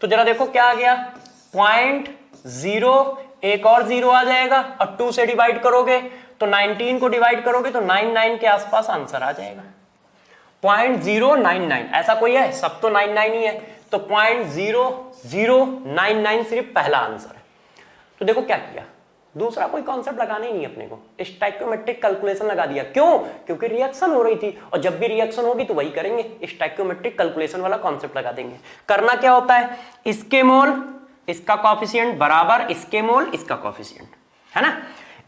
तो जरा देखो क्या आ गया? 0.0, एक और 0 आ जाएगा, और 2 से डिवाइड करोगे तो 19 को डिवाइड करोगे तो 99 के आसपास आंसर आ जाएगा। 0.099, ऐसा कोई है? सब तो 99 ही है, तो 0.0099 सिर्फ पहला आंसर है। तो देखो क्या किया, दूसरा कोई कॉन्सेप्ट लगाना ही नहीं अपने को, स्टाइक्योमेट्रिक कैलकुलेशन लगा दिया। क्यों? क्योंकि रिएक्शन हो रही थी, और जब भी रिएक्शन होगी तो वही करेंगे, स्टाइक्योमेट्रिक कैलकुलेशन वाला कॉन्सेप्ट लगा देंगे। करना क्या होता है? इसके मोल इसका कोएफिशिएंट बराबर इसके मोल इसका कोएफिशिएंट, है ना।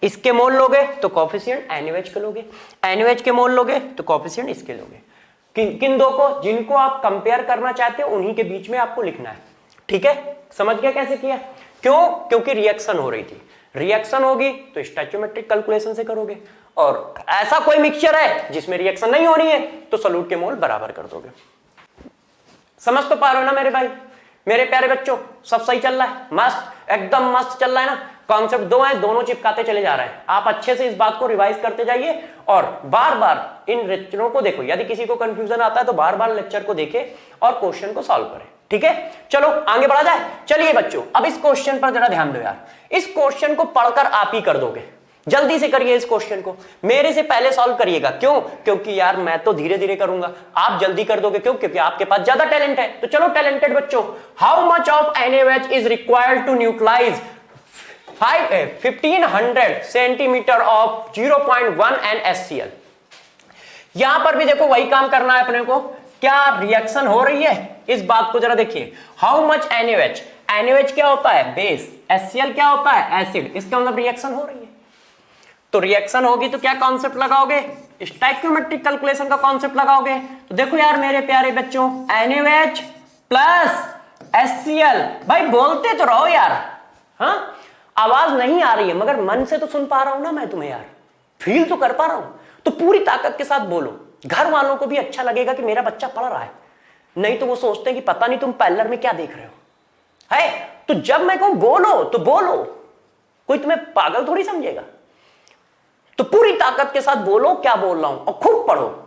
इसके मोल लोगे तो कोएफिशिएंट NaOH के लोगे, NaOH के मोल लोगे तो कोएफिशिएंट इसके लोगे। किन दो को? जिनको आप कंपेयर करना चाहते हो उन्हीं के बीच में आपको लिखना है, ठीक है। समझ गया कैसे किया? क्यों? क्योंकि रिएक्शन हो रही थी, रिएक्शन होगी तो स्टोइचियोमेट्रिक कैलकुलेशन से करोगे, और ऐसा कोई मिक्सचर है जिसमें रिएक्शन नहीं हो रही है तो सोल्यूट के मोल बराबर कर दोगे। समझ तो पा रहे हो ना मेरे भाई, मेरे प्यारे बच्चों? सब सही चल रहा है? मस्त, एकदम मस्त चल रहा है ना। कॉन्सेप्ट दो है, दोनों चिपकाते चले जा रहे हैं। आप अच्छे से इस बात को रिवाइज करते जाइए और बार बार इन लेक्चरों को देखो। यदि किसी को कंफ्यूजन आता है तो बार बार लेक्चर को देखे और क्वेश्चन को सॉल्व करें, ठीक है। चलो आगे बढ़ा जाए। चलिए बच्चों, अब इस क्वेश्चन पर जरा ध्यान दो यार। इस क्वेश्चन को पढ़कर आप ही कर दोगे, जल्दी से करिए इस क्वेश्चन को, मेरे से पहले सॉल्व करिएगा। क्यों? क्योंकि यार मैं तो धीरे धीरे करूंगा, आप जल्दी कर दोगे। क्यों? क्योंकि आपके पास ज्यादा टैलेंट है। तो चलो टैलेंटेड बच्चों, how much of NaOH is required to neutralise 1500 centimetre of 0.1 NaCl। यहां पर भी देखो वही काम करना है अपने को। क्या रिएक्शन हो रही है? इस बात को जरा देखिए। हाउ मच NaOH, NaOH क्या होता है? बेस। HCl क्या होता है? एसिड। इसका मतलब रिएक्शन हो रही है। तो रिएक्शन होगी तो क्या कॉन्सेप्ट लगाओगे? स्टोइकियोमेट्रिक कैलकुलेशन का कॉन्सेप्ट लगाओगे। तो देखो यार मेरे प्यारे बच्चों, NaOH प्लस HCl, भाई बोलते तो रहो यार। हाँ, आवाज नहीं आ रही है मगर मन से तो सुन पा रहा हूं ना मैं तुम्हें यार, फील तो कर पा रहा हूं। तो पूरी ताकत के साथ बोलो, घर वालों को भी अच्छा लगेगा कि मेरा बच्चा पढ़ रहा है। नहीं तो वो सोचते हैं कि पता नहीं तुम पार्लर में क्या देख रहे हो है। तो जब मैं कहूं बोलो तो बोलो, कोई तुम्हें पागल थोड़ी समझेगा। तो पूरी ताकत के साथ बोलो क्या बोल रहा हूं और खूब पढ़ो।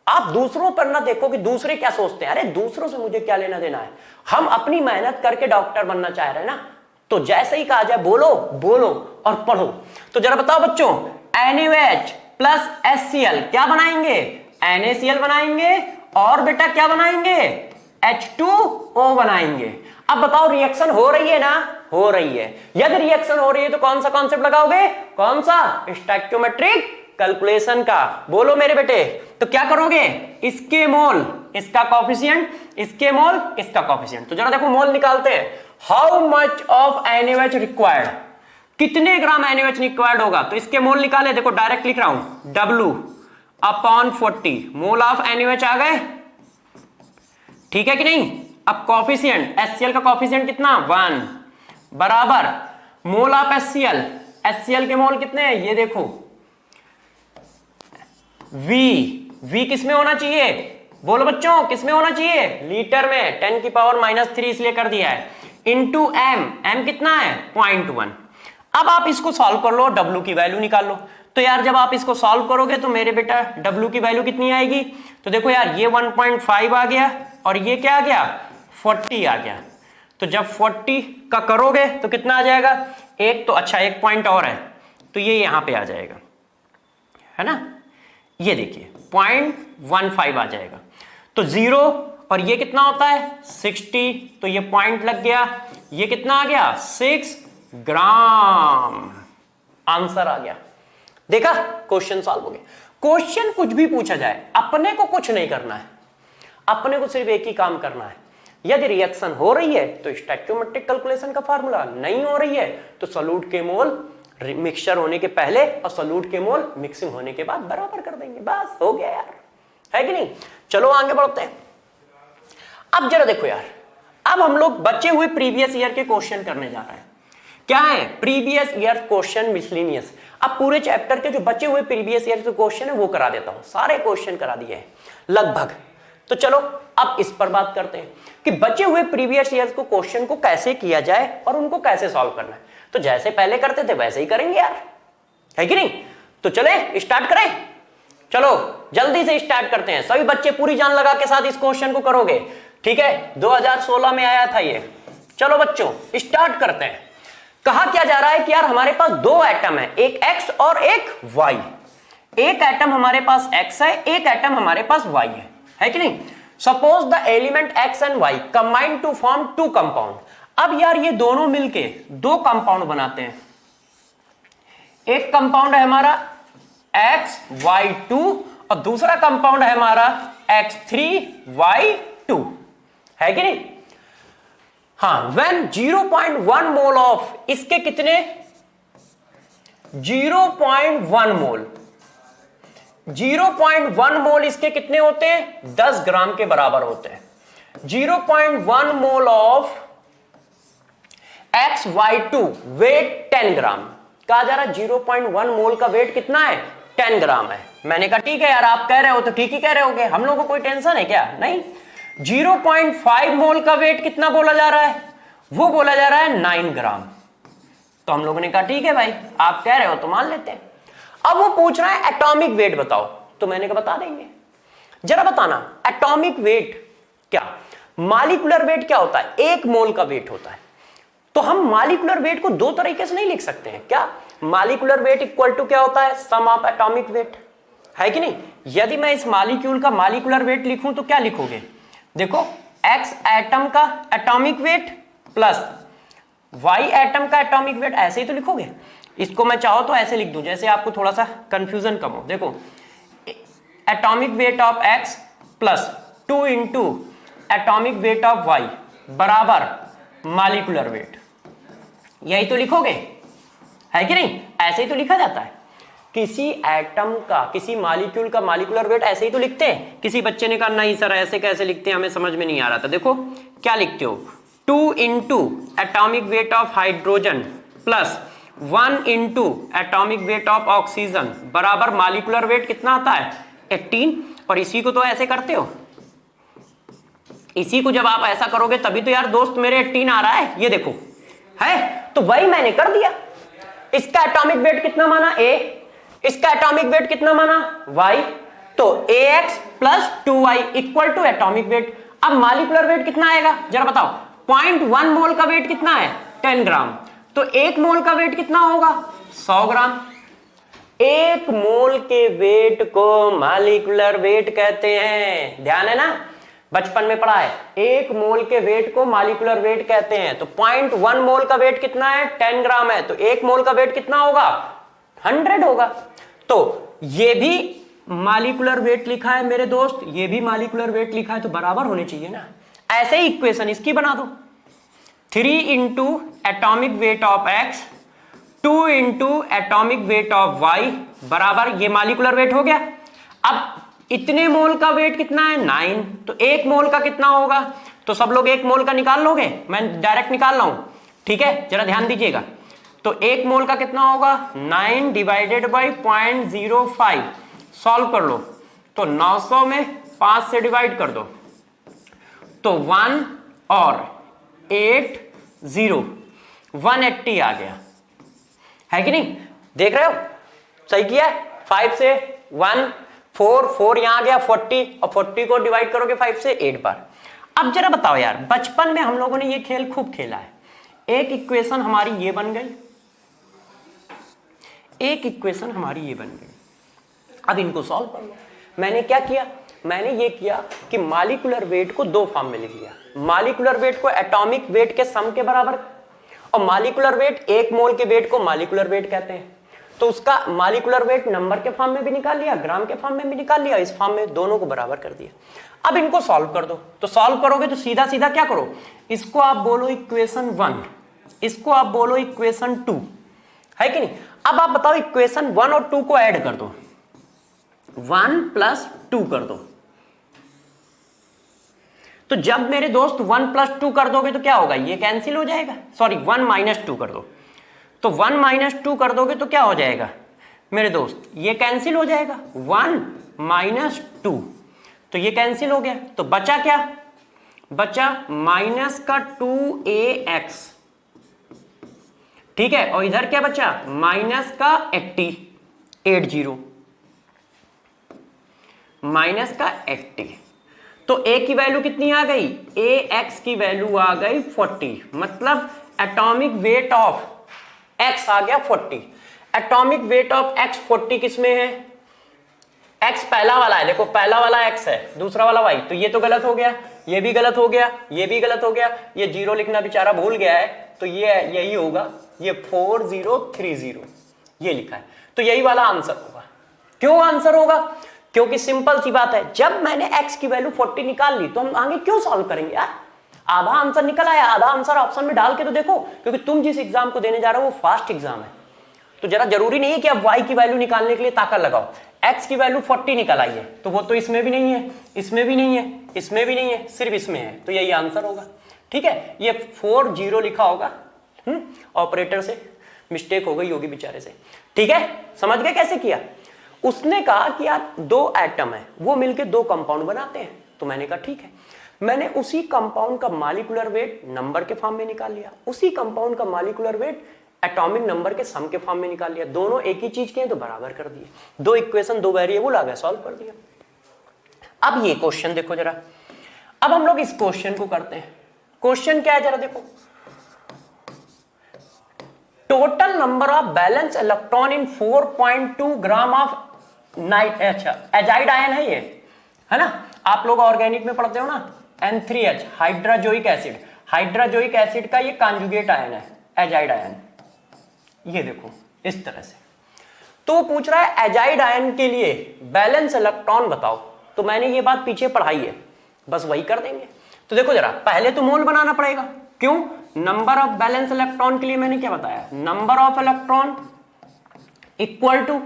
आप दूसरों पर ना देखो कि दूसरे क्या सोचते हैं। अरे दूसरों से मुझे क्या लेना देना है, हम अपनी मेहनत करके डॉक्टर बनना चाह रहे हैं ना। तो जैसे ही कहा जाए बोलो बोलो और पढ़ो। तो जरा बताओ बच्चों, NaOH प्लस HCl क्या बनाएंगे? NaCl बनाएंगे और बेटा क्या बनाएंगे? H2O बनाएंगे। अब बताओ रिएक्शन हो रही है ना? हो रही है। यदि रिएक्शन हो रही है तो कौन सा कॉन्सेप्ट लगाओगे? कौन सा? स्टोइकियोमेट्रिक कैलकुलेशन का। बोलो मेरे बेटे। तो क्या करोगे? इसके मोल इसका कॉफिशिएंट, इसके मोल इसका कॉफिशिएंट। तो जरा देखो मोल निकालते हैं। How much of NaOH required, कितने ग्राम NaOH रिक्वायर्ड होगा? तो इसके मोल निकाले, देखो डायरेक्ट लिख रहा हूं, W/40 मोल ऑफ NaOH आ गए, ठीक है कि नहीं। अब कॉफिशिएंट HCl का कॉफिशिएंट कितना? 1 बराबर मोल ऑफ HCl के मोल कितने हैं? ये देखो V किसमें होना चाहिए? बोलो बच्चों किसमें होना चाहिए? लीटर में। 10⁻³ इसलिए कर दिया है, इंटू M कितना है? 0.1। अब आप इसको सॉल्व कर लो, W की वैल्यू निकाल लो। तो यार जब आप इसको सॉल्व करोगे तो मेरे बेटा W की वैल्यू कितनी आएगी? तो देखो यार ये 1.5 आ गया और ये क्या आ गया? 40 आ गया। तो जब 40 का करोगे तो कितना आ जाएगा? एक तो अच्छा एक पॉइंट और है, तो ये यहां पे आ जाएगा, है ना। ये देखिए 0.15 आ जाएगा। तो 0 और ये कितना होता है? 60। तो ये पॉइंट लग गया, ये कितना आ गया? 6 ग्राम। आंसर आ गया। देखा, क्वेश्चन सॉल्व हो गया। क्वेश्चन कुछ भी पूछा जाए, अपने को कुछ नहीं करना है, अपने को सिर्फ एक ही काम करना है। यदि रिएक्शन हो रही है तो स्टोइकियोमेट्रिक कैलकुलेशन का फार्मूला, नहीं हो रही है तो सॉल्यूट के मोल मिक्सचर होने के पहले और सॉल्यूट के मोल मिक्सिंग होने के बाद बराबर कर देंगे, बस हो गया यार, है कि नहीं। चलो आगे बढ़ते हैं। अब जरा देखो यार, अब हम लोग बचे हुए प्रीवियस ईयर के क्वेश्चन करने जा रहे हैं। क्या है? Previous year question miscellaneous. अब पूरे चैप्टर के जो बचे हुए प्रीवियस ईयर के क्वेश्चन है वो करा देता हूं, सारे क्वेश्चन करा दिए हैं लगभग। तो चलो अब इस पर बात करते हैं कि बचे हुए प्रीवियस ईयर को क्वेश्चन को कैसे किया जाए और उनको कैसे सॉल्व करना है। तो जैसे पहले करते थे वैसे ही करेंगे यार, है कि नहीं। तो चले स्टार्ट करें, चलो जल्दी से स्टार्ट करते हैं। सभी बच्चे पूरी जान लगा के साथ इस क्वेश्चन को करोगे, ठीक है। 2016 में आया था ये। चलो बच्चों स्टार्ट करते हैं। कहा क्या जा रहा है कि यार हमारे पास दो एटम है, एक X और एक Y। एक एटम हमारे पास X है, एक एटम हमारे पास Y है कि नहीं। Suppose the element X and Y combine to form 2 compound. अब यार ये दोनों मिलके 2 कंपाउंड बनाते हैं। एक कंपाउंड है हमारा XY2 और दूसरा कंपाउंड है हमारा X3Y2, है कि नहीं। हाँ, when 0.1 मोल ऑफ इसके कितने 0.1 मोल 0.1 मोल इसके कितने होते हैं? 10 ग्राम के बराबर होते हैं। 0.1 मोल ऑफ XY2 वेट 10 ग्राम। कहा जा रहा है 0.1 मोल का वेट कितना है? 10 ग्राम है। मैंने कहा ठीक है यार, आप कह रहे हो तो ठीक ही कह रहे होगे, हम लोगों को कोई टेंशन है क्या? नहीं। 0.5 मोल का वेट कितना बोला जा रहा है? वो बोला जा रहा है 9 ग्राम। तो हम लोगों ने कहा ठीक है भाई, आप कह रहे हो तो मान लेते हैं। अब वो पूछ रहा है एटॉमिक वेट बताओ, तो मैंने कहा बता देंगे। जरा बताना एटॉमिक वेट क्या, मॉलिक्यूलर वेट क्या होता है? 1 मोल का वेट होता है। तो हम मॉलिक्यूलर वेट को 2 तरीके से नहीं लिख सकते हैं क्या? मॉलिक्यूलर वेट इक्वल टू क्या होता है? सम ऑफ एटॉमिक वेट, है कि नहीं। यदि मैं इस मॉलिक्यूल का मॉलिक्यूलर वेट लिखूं तो क्या लिखोगे? देखो X एटम का atomic weight plus Y atom का एटॉमिक वेट, ऐसे ही तो लिखोगे। इसको मैं चाहो तो ऐसे लिख दूं जैसे आपको थोड़ा सा कंफ्यूजन कम हो। देखो atomic weight of X plus 2 into atomic weight of y बराबर मॉलिक्यूलर वेट। यही तो लिखोगे, है कि नहीं? ऐसे ही तो लिखा जाता है। किसी एटम का, किसी मॉलिक्यूल का मॉलिक्यूलर वेट ऐसे ही तो लिखते हैं। किसी बच्चे ने कहा नहीं सर ऐसे कैसे लिखते हैं, हमें समझ में नहीं आ रहा था। देखो क्या लिखते हो, 2 into atomic weight of hydrogen plus 1 into atomic weight of oxygen बराबर मॉलिक्यूलर वेट कितना आता है 18। और इसी को तो ऐसे करते हो, इसी को जब आप ऐसा करोगे तभी तो यार दोस्त मेरे 18 आ रहा है, ये देखो है। तो वही मैंने कर दिया। इसका एटॉमिक वेट कितना माना a, इसका एटॉमिक वेट कितना माना y, तो ax plus 2y equal to atomic weight. अब मॉलिक्यूलर वेट कितना आएगा जरा बताओ। 0.1 मोल का वेट कितना है 10 ग्राम, तो 1 मोल का वेट कितना होगा 100 ग्राम। 1 मोल के वेट को मॉलिक्यूलर वेट कहते हैं, ध्यान है ना, बचपन में पढ़ा है। 1 मोल के वेट को मॉलिक्यूलर वेट कहते हैं। तो 0.1 मोल का वेट कितना है 10 ग्राम है, तो 1 मोल का वेट कितना होगा 100 होगा। तो ये भी मॉलिक्यूलर वेट लिखा है मेरे दोस्त, ये भी मॉलिक्यूलर वेट लिखा है, तो बराबर होने चाहिए ना। ऐसे ही इक्वेशन इसकी बना दो, 3 into atomic weight of x 2 into atomic weight of y बराबर, ये मॉलिक्यूलर वेट हो गया। अब इतने मोल का वेट कितना है 9, तो 1 मोल का कितना होगा, तो सब लोग 1 मोल का निकाल लोगे, मैं डायरेक्ट निकाल रहा हूं, ठीक है, जरा ध्यान दीजिएगा। तो 1 मोल का कितना होगा 9 डिवाइडेड बाई 0.05, सॉल्व कर लो, तो 900 में 5 से डिवाइड कर दो, तो 1 और 8 0 180 आ गया, है कि नहीं? देख रहे हो, सही किया है। 5 से 1 4 यहां आ गया 40, और 40 को डिवाइड करोगे 5 से 8 बार। अब जरा बताओ यार, बचपन में हम लोगों ने ये खेल खूब खेला है। एक इक्वेशन हमारी ये बन गई, एक इक्वेशन हमारी ये बन गई। अब इनको सॉल्व कर लो। मैंने क्या किया, मैंने ये किया कि मॉलिक्यूलर वेट को 2 फॉर्म में लिख लिया। मॉलिक्यूलर वेट को एटॉमिक वेट के सम के बराबर, और मॉलिक्यूलर वेट 1 मोल के वेट को मॉलिक्यूलर वेट कहते हैं। तो उसका मॉलिक्यूलर वेट नंबर के फॉर्म में भी निकाल लिया, ग्राम के फॉर्म में भी निकाल लिया, इस फॉर्म में दोनों को बराबर कर दिया। अब इनको सॉल्व कर दो। तो सॉल्व करोगे तो सीधा सीधा क्या करो, इसको आप बोलो इक्वेशन 1, इसको आप बोलो इक्वेशन 2, है कि नहीं? अब आप बताओ इक्वेशन 1 और 2 को ऐड कर दो, 1 प्लस 2 कर दो। तो जब मेरे दोस्त 1 प्लस 2 कर दोगे तो क्या होगा, ये कैंसिल हो जाएगा। सॉरी 1 माइनस 2 कर दो, तो 1 माइनस 2 कर दोगे तो क्या हो जाएगा मेरे दोस्त, ये कैंसिल हो जाएगा। 1 माइनस 2, तो ये कैंसिल हो गया, तो बचा क्या, बचा माइनस का 2ax, ठीक है, और इधर क्या बचा माइनस का 80 माइनस का 80। तो a की वैल्यू कितनी आ गई, ax की वैल्यू आ गई 40, मतलब एटॉमिक वेट ऑफ x आ गया 40। एटॉमिक वेट ऑफ x 40 किसमें है, x पहला वाला है, देखो पहला वाला x है, दूसरा वाला y, तो ये तो गलत हो गया, ये भी गलत हो गया, ये भी गलत हो गया, ये 0 लिखना बेचारा भूल गया है, तो ये यही होगा, ये 4030 ये लिखा है, तो यही वाला आंसर होगा। क्यों आंसर होगा, क्योंकि सिंपल सी बात है, जब मैंने x की वैल्यू 40 निकाल ली तो हम आगे क्यों सॉल्व करेंगे यार, आधा आंसर निकल आया, आधा आंसर ऑप्शन में डाल के तो देखो, क्योंकि तुम जिस एग्जाम को देने जा रहे हो वो फास्ट एग्जाम है, तो जरा जरूरी नहीं है कि आप y की वैल्यू निकालने के लिए ताकत लगाओ। x की वैल्यू 40 निकल आई है, तो वो तो इसमें भी नहीं है, इसमें भी नहीं है, इसमें भी नहीं है, सिर्फ इसमें है, तो यही आंसर होगा। ठीक है, ये 40 लिखा होगा, ऑपरेटर से मिस्टेक हो गई होगी बेचारे से। ठीक है, समझ गए कैसे किया। उसने कहा कि यार 2 एटम है, वो मिलके 2 कंपाउंड बनाते हैं, तो मैंने कहा ठीक है, मैंने उसी कंपाउंड का मॉलिक्यूलर वेट नंबर के फॉर्म में निकाल लिया, उसी कंपाउंड का मॉलिक्यूलर वेट एटॉमिक नंबर के सम के फॉर्म में निकाल लिया, दोनों एक ही चीज के हैं तो बराबर कर दिए, 2 इक्वेशन 2 वेरिएबल आ गए, सॉल्व कर दिया। अब ये क्वेश्चन देखो जरा, अब हम लोग इस क्वेश्चन को करते हैं। क्वेश्चन क्या है जरा देखो, total number of balance electron in 4.2 gram of night, अच्छा एजाइड आयन है ये, है ना, आप लोग ऑर्गेनिक में पढ़ते हो ना, N3H hydrazoic acid, hydrazoic acid का ये कॉन्जुगेट आयन है एजाइड आयन, ये देखो इस तरह से। तो पूछ रहा है एजाइड आयन के लिए बैलेंस इलेक्ट्रॉन बताओ, तो मैंने ये बात पीछे पढ़ाई है, बस वही कर देंगे। तो देखो जरा, पहले तो मोल बनाना पड़ेगा। क्यों? नंबर ऑफ बैलेंस इलेक्ट्रॉन के लिए मैंने क्या बताया, number of electron equal to,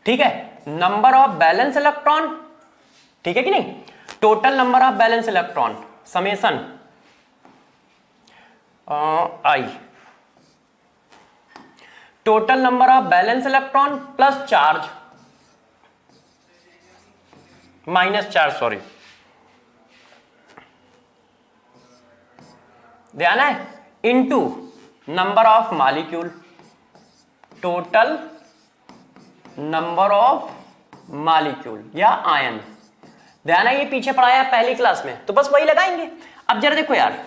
ठीक है, नंबर ऑफ बैलेंस इलेक्ट्रॉन, ठीक है कि नहीं, total number of balance electron summation I, total number of balance electron plus charge minus charge, sorry, ध्यान है, into number of molecule, total number of molecule या आयन। ध्यान है, ये पीछे पढ़ाया पहली क्लास में, तो बस वही लगाएंगे। अब जरा देखो यार,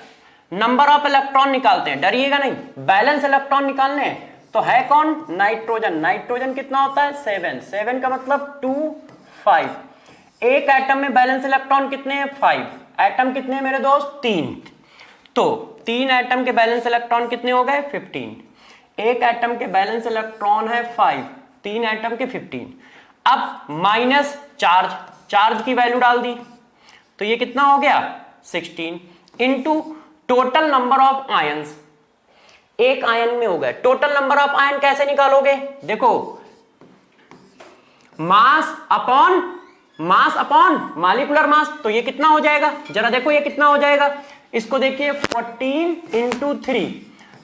नंबर ऑफ इलेक्ट्रॉन निकालते हैं, डरिएगा नहीं, बैलेंस इलेक्ट्रॉन निकालने हैं। तो है कौन? नाइट्रोजन। नाइट्रोजन कितना होता है? 7। 7 का मतलब 2 5। एक एटम में बैलेंस इलेक्ट्रॉन कितने हैं? 5। एटम कितने हैं मेरे दोस्त? 3। तो 3 एटम के बैलेंस इलेक्ट्रॉन कितने हो गए? 15। एक एटम के बैलेंस इलेक्ट्रॉन है 5, 3 एटम के 15। अब माइनस चार्ज, चार्ज की वैल्यू डाल दी, तो ये कितना हो गया? 16 into total number of ions, एक आयन में हो गए। टोटल नंबर ऑफ आयन कैसे निकालोगे? देखो, मास अपॉन मॉलिक्यूलर मास, तो ये कितना हो जाएगा? जरा देखो ये कितना हो जाएगा, इसको देखिए, 14 इंटू 3,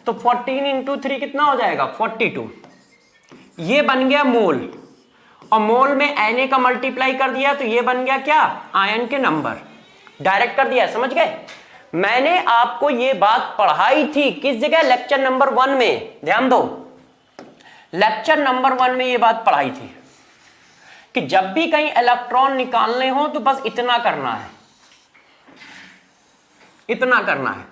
तो 14 इंटू 3 कितना हो जाएगा? 42। ये बन गया मोल, और मोल में Na का मल्टीप्लाई कर दिया, तो ये बन गया क्या? आयन के नंबर। डायरेक्ट कर दिया, समझ गए? मैंने आपको ये बात पढ़ाई थी किस जगह? लेक्चर नंबर 1 में। ध्यान दो, लेक्चर नंबर 1 में ये बात पढ़ाई थी कि जब भी कहीं इलेक्ट्रॉन निकालने हो तो बस इतना करना है, इतना करना है,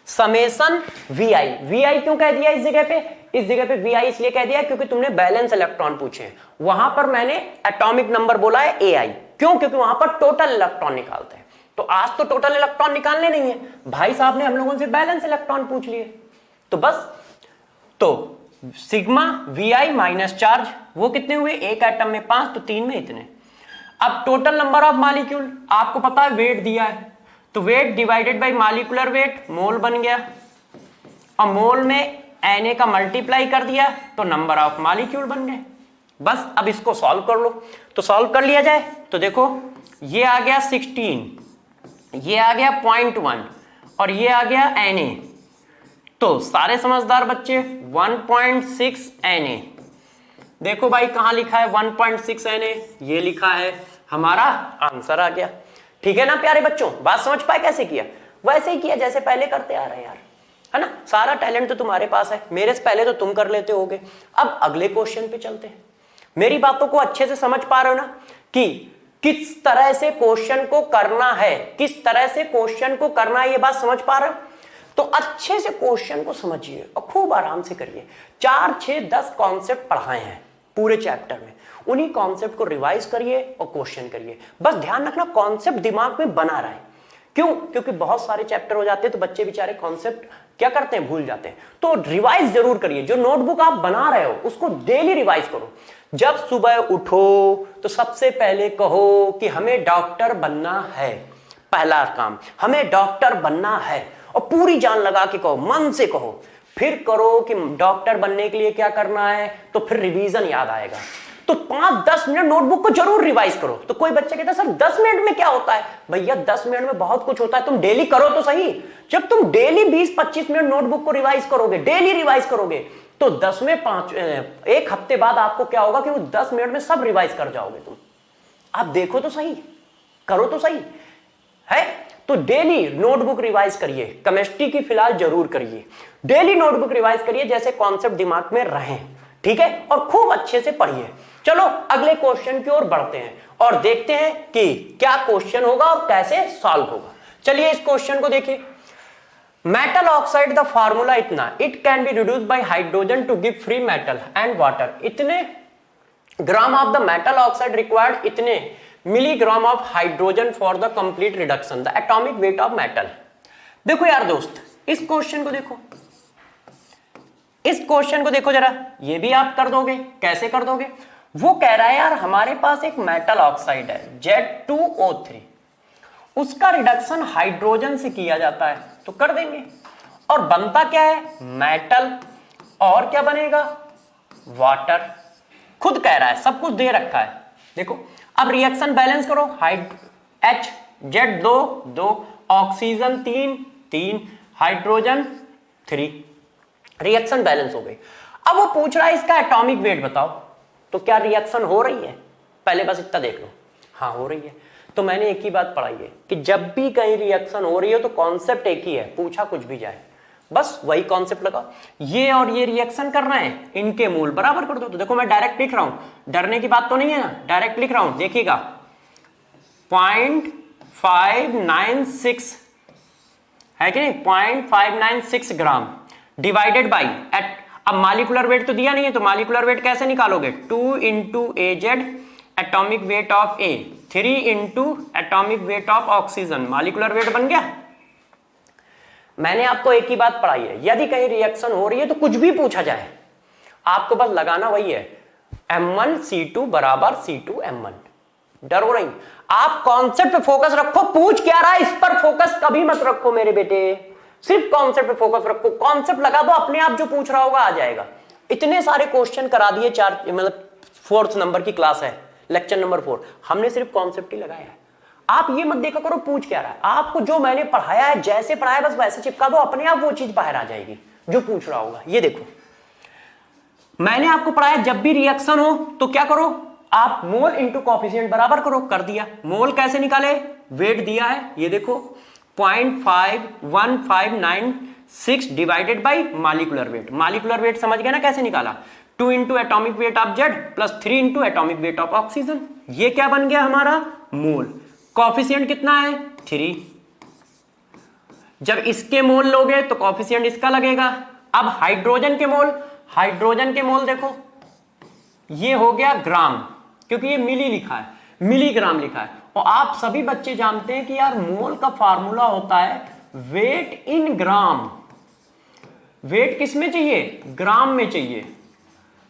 समेशन VI। VI क्यों कह दिया इस जगह पे? इस जगह पे VI इसलिए कह दिया क्योंकि तुमने बैलेंस इलेक्ट्रॉन पूछे हैं, वहां पर मैंने एटॉमिक नंबर बोला है AI। क्यों? क्योंकि वहां पर टोटल इलेक्ट्रॉन निकालते हैं। तो आज तो टोटल इलेक्ट्रॉन निकालने नहीं है, भाई साहब ने हम लोगों से बैलेंस इलेक्ट्रॉन पूछ लिए, तो बस, तो सिग्मा VI माइनस चार्ज, वो कितने हुए? एक एटम में 5, तो 3 में इतने। अब टोटल नंबर ऑफ मॉलिक्यूल, आपको पता है वेट दिया है, तो weight divided by molecular weight, mole बन गया, और मोल में Na का मल्टीप्लाई कर दिया, तो नंबर ऑफ मॉलिक्यूल बन गए। बस अब इसको सॉल्व कर लो, तो सॉल्व कर लिया जाए। तो देखो, ये आ गया 16, ये आ गया 0.1, और ये आ गया Na। तो सारे समझदार बच्चे 1.6 Na। देखो भाई कहां लिखा है 1.6 Na, ये लिखा है, हमारा आंसर आ गया। ठीक है ना प्यारे बच्चों? बात समझ पाए कैसे किया? वैसे ही किया जैसे पहले करते आ रहे हैं यार, है ना? सारा टैलेंट तो तुम्हारे पास है, मेरे से पहले तो तुम कर लेते होगे। अब अगले क्वेश्चन पे चलते हैं। मेरी बातों को अच्छे से समझ पा रहे हो ना कि किस तरह से क्वेश्चन को करना है, किस तरह से क्वेश्चन को करना है, ये बात समझ पा रहे हो? तो अच्छे से क्वेश्चन को समझिए और खूब आराम से करिए। 4, 6, 10 कॉन्सेप्ट पढ़ाए हैं पूरे चैप्टर में, उन्हीं कॉन्सेप्ट को रिवाइज करिए और क्वेश्चन करिए। बस ध्यान रखना कॉन्सेप्ट दिमाग में बना रहे। क्यों? क्योंकि बहुत सारे चैप्टर हो जाते हैं तो बच्चे बेचारे कॉन्सेप्ट क्या करते हैं? भूल जाते हैं। तो रिवाइज जरूर करिए। जो नोटबुक आप बना रहे हो उसको डेली रिवाइज करो। जब सुबह उठो तो सबसे पहले कहो कि हमें डॉक्टर बनना है, पहला काम, हमें डॉक्टर बनना है, और पूरी जान लगा के कहो, मन से कहो। फिर करो कि डॉक्टर बनने के लिए क्या करना है, तो फिर रिवीजन याद आएगा। तो 5-10 मिनट नोटबुक को जरूर रिवाइज करो। तो कोई बच्चा कहता है सर 10 मिनट में क्या होता है? भैया 10 मिनट में बहुत कुछ होता है, तुम डेली करो तो सही। जब तुम डेली 20-25 मिनट नोटबुक को रिवाइज करोगे, डेली रिवाइज करोगे, तो 10 में 5 एक हफ्ते बाद आपको क्या होगा कि वो 10 मिनट में सब रिवाइज कर जाओगे तुम। आप देखो तो सही, करो तो सही है। तो डेली नोटबुक रिवाइज करिए। केमिस्ट्री की फिलहाल जरूर करिए, डेली नोटबुक रिवाइज करिए जैसे कॉन्सेप्ट दिमाग में रहे, ठीक है? और खूब अच्छे से पढ़िए। चलो अगले क्वेश्चन की ओर बढ़ते हैं और देखते हैं कि क्या क्वेश्चन होगा और कैसे सॉल्व होगा। चलिए इस क्वेश्चन को देखिए। मेटल ऑक्साइड द फार्मूला इतना, it can be reduced by hydrogen to give free metal and water. इतने gram of the metal oxide required इतने milligram of hydrogen for the complete reduction the atomic weight of metal. देखो यार दोस्त, इस क्वेश्चन को देखो, इस क्वेश्चन को देखो जरा, ये भी आप कर दोगे। कैसे कर दोगे? वो कह रहा है यार हमारे पास एक मेटल ऑक्साइड है Z2O3, उसका रिडक्शन हाइड्रोजन से किया जाता है, तो कर देंगे। और बनता क्या है, मेटल, और क्या बनेगा, वाटर। खुद कह रहा है, सब कुछ दे रखा है। देखो अब रिएक्शन बैलेंस करो, HZ 2, oxygen 3, hydrogen 3, reaction balance हो गई। अब वो पूछ रहा है इसका एटॉमिक वेट बताओ, तो क्या रिएक्शन हो रही है, पहले बस इतना देख लो, हाँ हो रही है। तो मैंने एक ही बात पढ़ाई है कि जब भी कहीं रिएक्शन हो रही है तो कॉन्सेप्ट एक ही है, पूछा कुछ भी जाए, बस वही कॉन्सेप्ट लगा। ये और ये रिएक्शन कर रहे हैं, इनके मोल बराबर कर दो। तो देखो मैं डायरेक्ट लिख रहा हूं, डरने की बात तो नहीं है ना, डायरेक्ट लिख रहा हूं, देखिएगा 0.596 है कि नहीं, 0.596 ग्राम डिवाइडेड बाई अब मालिकुलर वेट तो दिया नहीं है, तो मालिकुलर वेट कैसे निकालोगे, 2 into AZ atomic weight of A, 3 into atomic weight of oxygen, molecular weight बन गया। मैंने आपको एक ही बात पढ़ाई है, यदि कहीं रिएक्शन हो रही है तो कुछ भी पूछा जाए, आपको बस लगाना वही है, M1C2 बराबर C2M1। डरो नहीं, आप कॉन्सेप्ट पे फोकस रखो, पूछ क्या रहा है इस पर फोकस कभी मत रखो मेरे बेटे, सिर्फ कॉन्सेप्ट पे फोकस रखो, कॉन्सेप्ट लगा दो, अपने आप जो पूछ रहा होगा आ जाएगा। इतने सारे क्वेश्चन करा दिए, 4 मतलब 4th नंबर की क्लास है, लेक्चर नंबर 4, हमने सिर्फ कॉन्सेप्ट ही लगाया है। आप ये मत देखा करो पूछ क्या रहा है, आपको जो मैंने पढ़ाया है, जैसे पढ़ाया बस वैसे चिपका दो, अपने आप वो चीज बाहर आ जाएगी जो पूछ रहा होगा। ये देखो मैंने आपको पढ़ाया, जब भी रिएक्शन हो तो क्या करो, आप मोल इंटू कॉफिशिएंट बराबर करो, कर दिया। मोल कैसे निकाले, वेट दिया है, ये देखो 0.51596 divided by molecular weight. Molecular weight समझ गया ना कैसे निकाला, 2 into atomic weight of Z plus 3 into atomic weight of oxygen, ये क्या बन गया हमारा मोल। कॉफिशिएंट कितना है, 3, जब इसके मोल लोगे तो कॉफिशिएंट इसका लगेगा। अब हाइड्रोजन के मोल, हाइड्रोजन के मोल देखो ये हो गया ग्राम, क्योंकि ये मिली लिखा है, मिलीग्राम लिखा है। और आप सभी बच्चे जानते हैं कि यार मोल का फार्मूला होता है वेट इन ग्राम, वेट किस में चाहिए, ग्राम में चाहिए,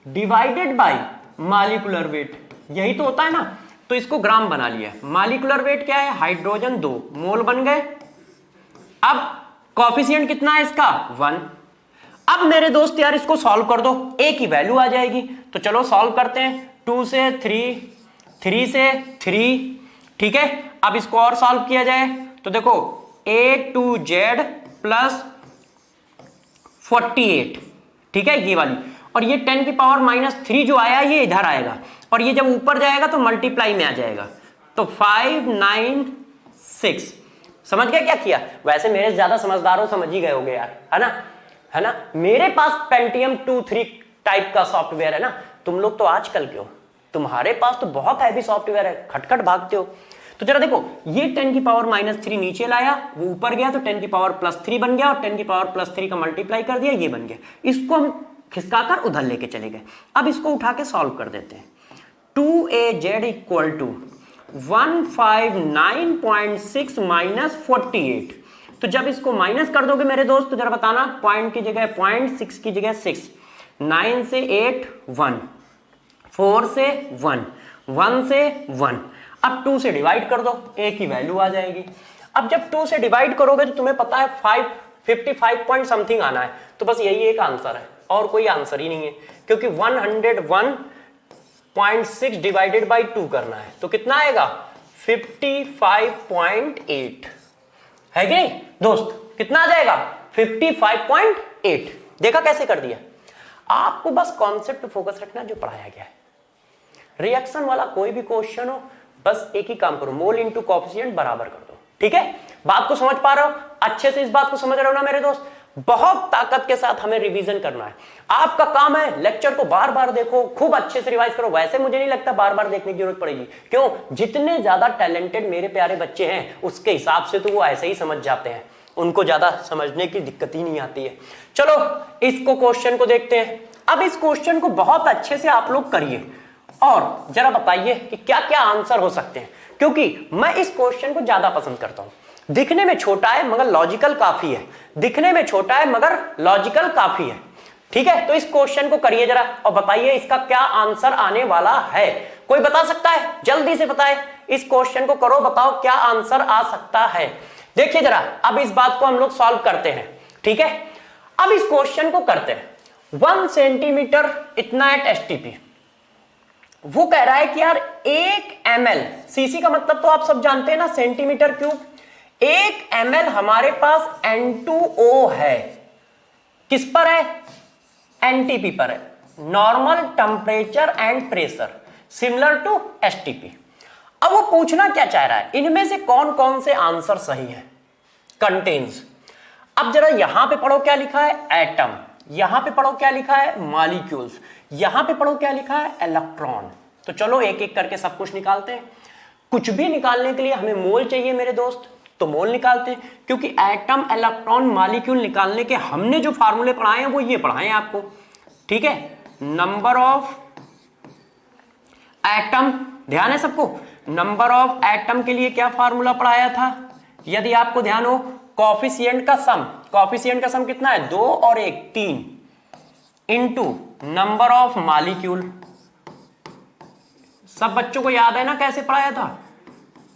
डिवाइडेड बाय मालिकुलर वेट, यही तो होता है ना। तो इसको ग्राम बना लिया। मालिकुलर वेट क्या है, हाइड्रोजन 2 मोल बन गए। अब कॉफिशिएंट कितना है इसका, 1। अब मेरे दोस्त यार इसको सॉल्व कर दो, ए की वैल्यू आ जाएगी। तो चलो सॉल्व करते हैं, 2 से 3, 3 से 3, ठीक है। अब इसको और सॉल्व किया जाए तो देखो A2Z प्लस 48, ठीक है ये वाली, और ये 10 की पावर -3 जो आया ये इधर आएगा, और ये जब ऊपर जाएगा तो मल्टीप्लाई में आ जाएगा, तो 596। समझ गया क्या किया, वैसे मेरे से ज्यादा समझदार हो, समझ ही गए होगे यार, है ना, है ना। मेरे पास पेंटियम 2-3 टाइप का सॉफ्टवेयर है ना, तुम लोग तो आजकल के हो, तुम्हारे पास तो बहुत हैवी सॉफ्टवेयर है, खटखट भागते हो। तो जरा देखो ये 10 की पावर -3 नीचे लाया, वो ऊपर गया तो 10 की पावर +3 बन गया, और 10 की पावर +3 का मल्टीप्लाई कर दिया, ये बन गया। इसको हम खिसकाकर उधर लेके चले गए। अब इसको उठा के सॉल्व कर देते हैं। 2AZ इक्वल टू 159.6 माइनस 48, तो जब इसको माइनस कर दोगे मेरे दोस्त तो जरा बताना, पॉइंट की जगह 0.6 की जगह 6, 9 से 8 1, 4 से 1, 1 से 1। अब 2 से डिवाइड कर दो, ए की वैल्यू आ जाएगी। अब जब 2 से डिवाइड करोगे तो तुम्हें पता है 55 पॉइंट समथिंग आना है, तो बस यही एक आंसर है और कोई आंसर ही नहीं है, क्योंकि 101.6 डिवाइडेड बाई 2 करना है, तो कितना आएगा 55.8, है कि नहीं दोस्त, कितना आ जाएगा 55.8। देखा कैसे कर दिया। आपको बस कॉन्सेप्ट फोकस रखना जो पढ़ाया गया है। रिएक्शन वाला कोई भी क्वेश्चन हो, बस एक ही काम करो, मोल इंटू कॉफिशिएंट बराबर कर दो, ठीक है। बात को समझ पा रहे हो, अच्छे से इस बात को समझ रहे हो ना मेरे दोस्त। बहुत ताकत के साथ हमें रिवीजन करना है। आपका काम है लेक्चर को बार बार देखो, खूब अच्छे से रिवाइज करो। वैसे मुझे नहीं लगता बार बार देखने की जरूरत पड़ेगी, क्यों, जितने ज्यादा टैलेंटेड मेरे प्यारे बच्चे हैं उसके हिसाब से तो वो ऐसे ही समझ जाते हैं, उनको ज्यादा समझने की दिक्कत ही नहीं आती है। चलो इसको क्वेश्चन को देखते हैं। अब इस क्वेश्चन को बहुत अच्छे से आप लोग करिए और जरा बताइए कि क्या क्या आंसर हो सकते हैं, क्योंकि मैं इस क्वेश्चन को ज्यादा पसंद करता हूं। दिखने में छोटा है मगर लॉजिकल काफी है, दिखने में छोटा है मगर लॉजिकल काफी है, ठीक है। तो इस क्वेश्चन को करिए जरा और बताइए इसका क्या आंसर आने वाला है। कोई बता सकता है? जल्दी से बताए, इस क्वेश्चन को करो, बताओ क्या आंसर आ सकता है। देखिए जरा, अब इस बात को हम लोग सॉल्व करते हैं, ठीक है। अब इस क्वेश्चन को करते हैं। 1 सेंटीमीटर इतना एट एसटीपी, वो कह रहा है कि यार 1 ml, सीसी का मतलब तो आप सब जानते हैं ना, सेंटीमीटर क्यूब। 1 ml हमारे पास N2O है, किस पर है? एनटीपी पर है, normal temperature and pressure, similar to STP. अब वो पूछना क्या चाह रहा है, इनमें से कौन कौन से आंसर सही है? कंटेन्स। अब जरा यहां पे पढ़ो क्या लिखा है, एटम। यहां पे पढ़ो क्या लिखा है, मॉलिक्यूल्स। यहां पे पढ़ो क्या लिखा है, इलेक्ट्रॉन। तो चलो एक एक करके सब कुछ निकालते हैं। कुछ भी निकालने के लिए हमें मोल चाहिए मेरे दोस्त, तो मोल निकालते हैं, क्योंकि एटम, इलेक्ट्रॉन, मॉलिक्यूल निकालने के हमने जो फार्मूले पढ़ाए हैं वो ये पढ़ाए हैं आपको, ठीक है। नंबर ऑफ एटम, ध्यान है सबको, नंबर ऑफ एटम के लिए क्या फार्मूला पढ़ाया था, यदि आपको ध्यान हो, कॉफिशिएंट का सम। कॉफिशिएंट का सम कितना है, 2 और 1 3 इंटू नंबर ऑफ मॉलिक्यूल। सब बच्चों को याद है ना कैसे पढ़ाया था,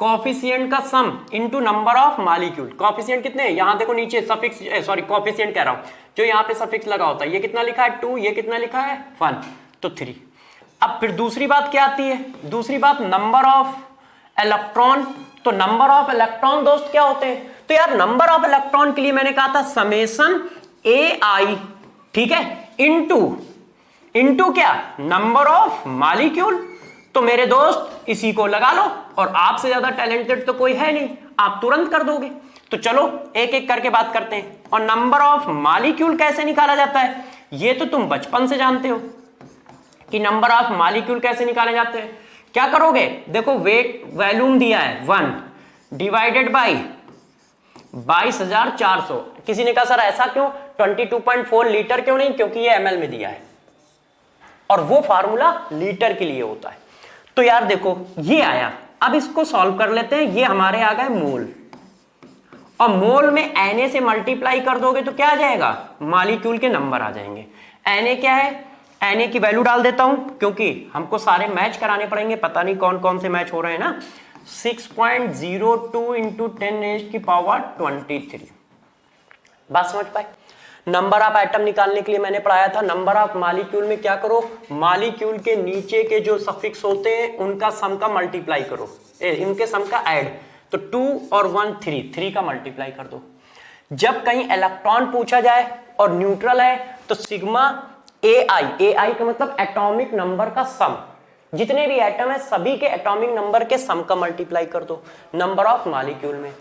कॉफिशिएंट का sum into number of molecule. Coefficient कितने हैं, यहां देखो नीचे सफिक्स, सॉरी कॉफिशिएंट कह रहा हूं, जो यहां पे सफिक्स लगा होता है, ये कितना लिखा है 2, ये कितना लिखा है 1, तो 3। अब फिर दूसरी बात क्या आती है, दूसरी बात नंबर ऑफ इलेक्ट्रॉन। तो नंबर ऑफ इलेक्ट्रॉन दोस्त क्या होते हैं, तो यार नंबर ऑफ इलेक्ट्रॉन के लिए मैंने कहा था समेशन AI, ठीक है, इंटू क्या, नंबर ऑफ मॉलिक्यूल। तो मेरे दोस्त इसी को लगा लो, और आपसे ज्यादा टैलेंटेड तो कोई है नहीं, आप तुरंत कर दोगे। तो चलो एक एक करके बात करते हैं। और नंबर ऑफ मॉलिक्यूल कैसे निकाला जाता है, ये तो तुम बचपन से जानते हो कि नंबर ऑफ मॉलिक्यूल कैसे निकाले जाते हैं। क्या करोगे, देखो वेट वॉल्यूम दिया है 1 डिवाइडेड बाई 22,400। किसी ने कहा सर ऐसा क्यों, 22.4 लीटर क्यों नहीं, क्योंकि ये ml में दिया है और वो फार्मूला लीटर के लिए होता है। तो यार देखो ये आया, अब इसको सॉल्व कर लेते हैं। ये हमारे आ गए मोल, और मोल में Na से मल्टीप्लाई कर दोगे तो क्या आ जाएगा, मॉलिक्यूल के नंबर आ जाएंगे। Na क्या है, Na की वैल्यू डाल देता हूं, क्योंकि हमको सारे मैच कराने पड़ेंगे, पता नहीं कौन कौन से मैच हो रहे हैं ना। 6.02 इंटू 10⁻23। बात समझ पाए। नंबर ऑफ एटम निकालने के लिए मैंने पढ़ाया था, नंबर ऑफ मॉलिक्यूल में क्या करो, मॉलिक्यूल के नीचे के जो सफिक्स होते हैं उनका सम का मल्टीप्लाई करो, इनके सम का ऐड। तो 2 और 1 3 का मल्टीप्लाई कर दो। जब कहीं इलेक्ट्रॉन पूछा जाए और न्यूट्रल है तो सिग्मा AI का मतलब एटॉमिक नंबर का सम, जितने भी एटम है सभी के एटॉमिक नंबर के सम का मल्टीप्लाई कर दो नंबर ऑफ मॉलिक्यूल में।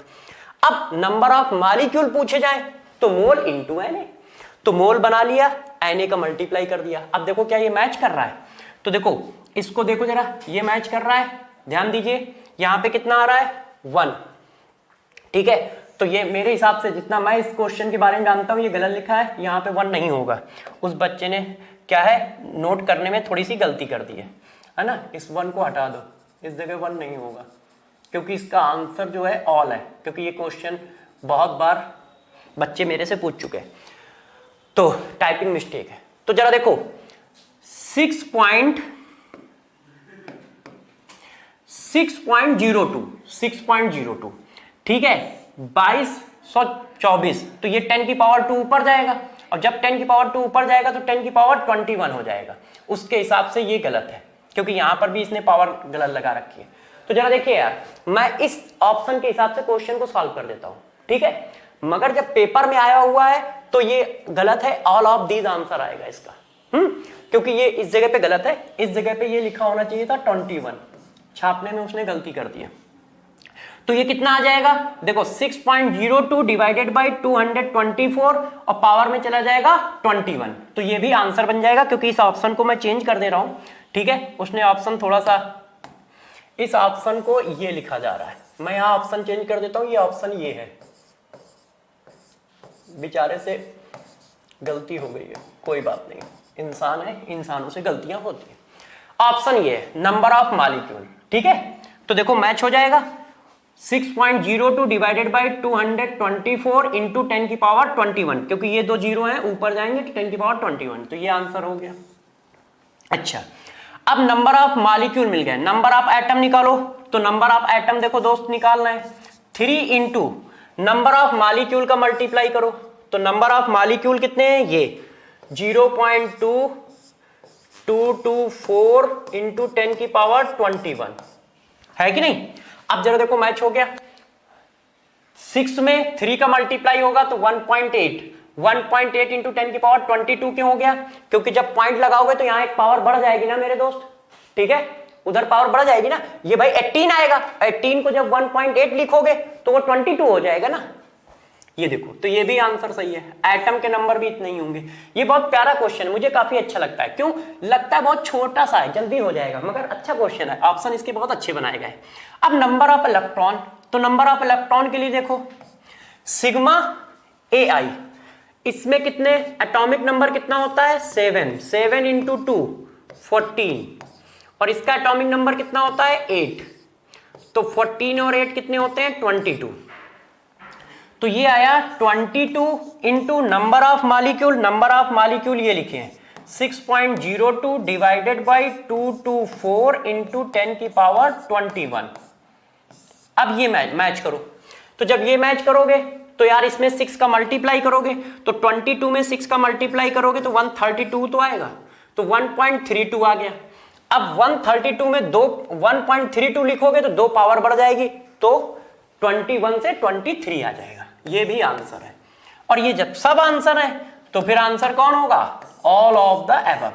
अब नंबर ऑफ मॉलिक्यूल पूछे जाए तो मोल इंटू Na, तो मोल बना लिया, Na का मल्टीप्लाई कर दिया। अब देखो क्या ये मैच कर रहा है, तो देखो इसको देखो जरा, ये मैच कर रहा है, ध्यान दीजिए यहां पे कितना आ रहा है 1, ठीक है। तो ये मेरे हिसाब से जितना मैं इस क्वेश्चन के बारे में जानता हूं ये गलत लिखा है, यहाँ पे 1 नहीं होगा। उस बच्चे ने क्या है नोट करने में थोड़ी सी गलती कर दी है ना, इस 1 को हटा दो, इस जगह 1 नहीं होगा, क्योंकि इसका आंसर जो है ऑल है, क्योंकि ये क्वेश्चन बहुत बार बच्चे मेरे से पूछ चुके हैं, तो टाइपिंग मिस्टेक है। तो जरा देखो 6.02, ठीक है, 2224, तो ये 10 की पावर 2 ऊपर जाएगा, और जब 10 की पावर 2 ऊपर जाएगा तो 10 की पावर 21 हो जाएगा। उसके हिसाब से ये गलत है, क्योंकि यहां पर भी इसने पावर गलत लगा रखी है। तो जरा देखिए यार, मैं इस ऑप्शन के हिसाब से क्वेश्चन को सॉल्व कर देता हूं, ठीक है, मगर जब पेपर में आया हुआ है तो ये गलत है, ऑल ऑफ दीज आंसर आएगा इसका, क्योंकि ये इस जगह पे गलत है, इस जगह पे ये लिखा होना चाहिए था 21, छापने में उसने गलती कर दी है। तो ये कितना आ जाएगा, देखो 6.02 डिवाइडेड बाई 224 और पावर में चला जाएगा 21, तो ये भी आंसर बन जाएगा, क्योंकि इस ऑप्शन को मैं चेंज कर दे रहा हूं, ठीक है। उसने ऑप्शन थोड़ा सा, इस ऑप्शन को ये लिखा जा रहा है, मैं यहां ऑप्शन चेंज कर देता हूं, ये ऑप्शन ये है, बेचारे से गलती हो गई है, कोई बात नहीं, इंसान है, इंसानों से गलतियां होती है। ऑप्शन ये है नंबर ऑफ मॉलिक्यूल, ठीक है। तो देखो मैच हो जाएगा, 6.02 डिवाइडेड बाई 224 इंटू 10 की पावर 21, क्योंकि ये 2 जीरो हैं ऊपर जाएंगे तो 10 की पावर 21, तो ये आंसर हो गया। अच्छा, अब नंबर ऑफ मॉलिक्यूल मिल गए, नंबर ऑफ एटम निकालो। तो नंबर ऑफ एटम देखो दोस्त निकालना है, 3 इंटू नंबर ऑफ मॉलिक्यूल का मल्टीप्लाई करो। तो नंबर ऑफ मॉलिक्यूल कितने हैं, ये 0.2224 इंटू 10 की पावर 21 है कि नहीं। अब जरा देखो मैच हो गया, 6 में 3 का मल्टीप्लाई होगा तो 1.8 इंटू 10 की पावर 22 क्यों हो गया, क्योंकि जब पॉइंट लगाओगे तो यहां एक पावर बढ़ जाएगी ना मेरे दोस्त, ठीक है, उधर पावर बढ़ जाएगी ना, ये भाई 18 आएगा, 18 को जब 1.8 लिखोगे तो वो 22 हो जाएगा ना। ये देखो, तो ये भी आंसर सही है, एटम के नंबर भी इतने ही होंगे। ये बहुत प्यारा क्वेश्चन है, मुझे काफी अच्छा लगता है। क्यों लगता है, बहुत छोटा सा है, जल्दी हो जाएगा, मगर अच्छा क्वेश्चन है, ऑप्शन इसके बहुत अच्छे बनाए गए। अब नंबर ऑफ इलेक्ट्रॉन, तो नंबर ऑफ इलेक्ट्रॉन के लिए देखो सिग्मा AI, इसमें कितने एटॉमिक नंबर कितना होता है, 7 इंटू 2 14, और इसका एटॉमिक नंबर कितना होता है 8, तो 14 और 8 कितने होते हैं 22। तो ये आया 22 into number of molecule, number of molecule ये लिखे हैं 6.02 डिवाइडेड बाई 224 इंटू 10 की पावर 21। अब ये मैच करो, तो जब ये मैच करोगे तो यार इसमें 6 का मल्टीप्लाई करोगे, तो 22 में 6 का मल्टीप्लाई करोगे तो 132 तो आएगा, तो 1.32 आ गया। अब 132 में 1.32 लिखोगे तो 2 पावर बढ़ जाएगी, तो 21 से 23 आ जाएगा। ये भी आंसर है, और ये जब सब आंसर है तो फिर आंसर कौन होगा, ऑल ऑफ द एबव,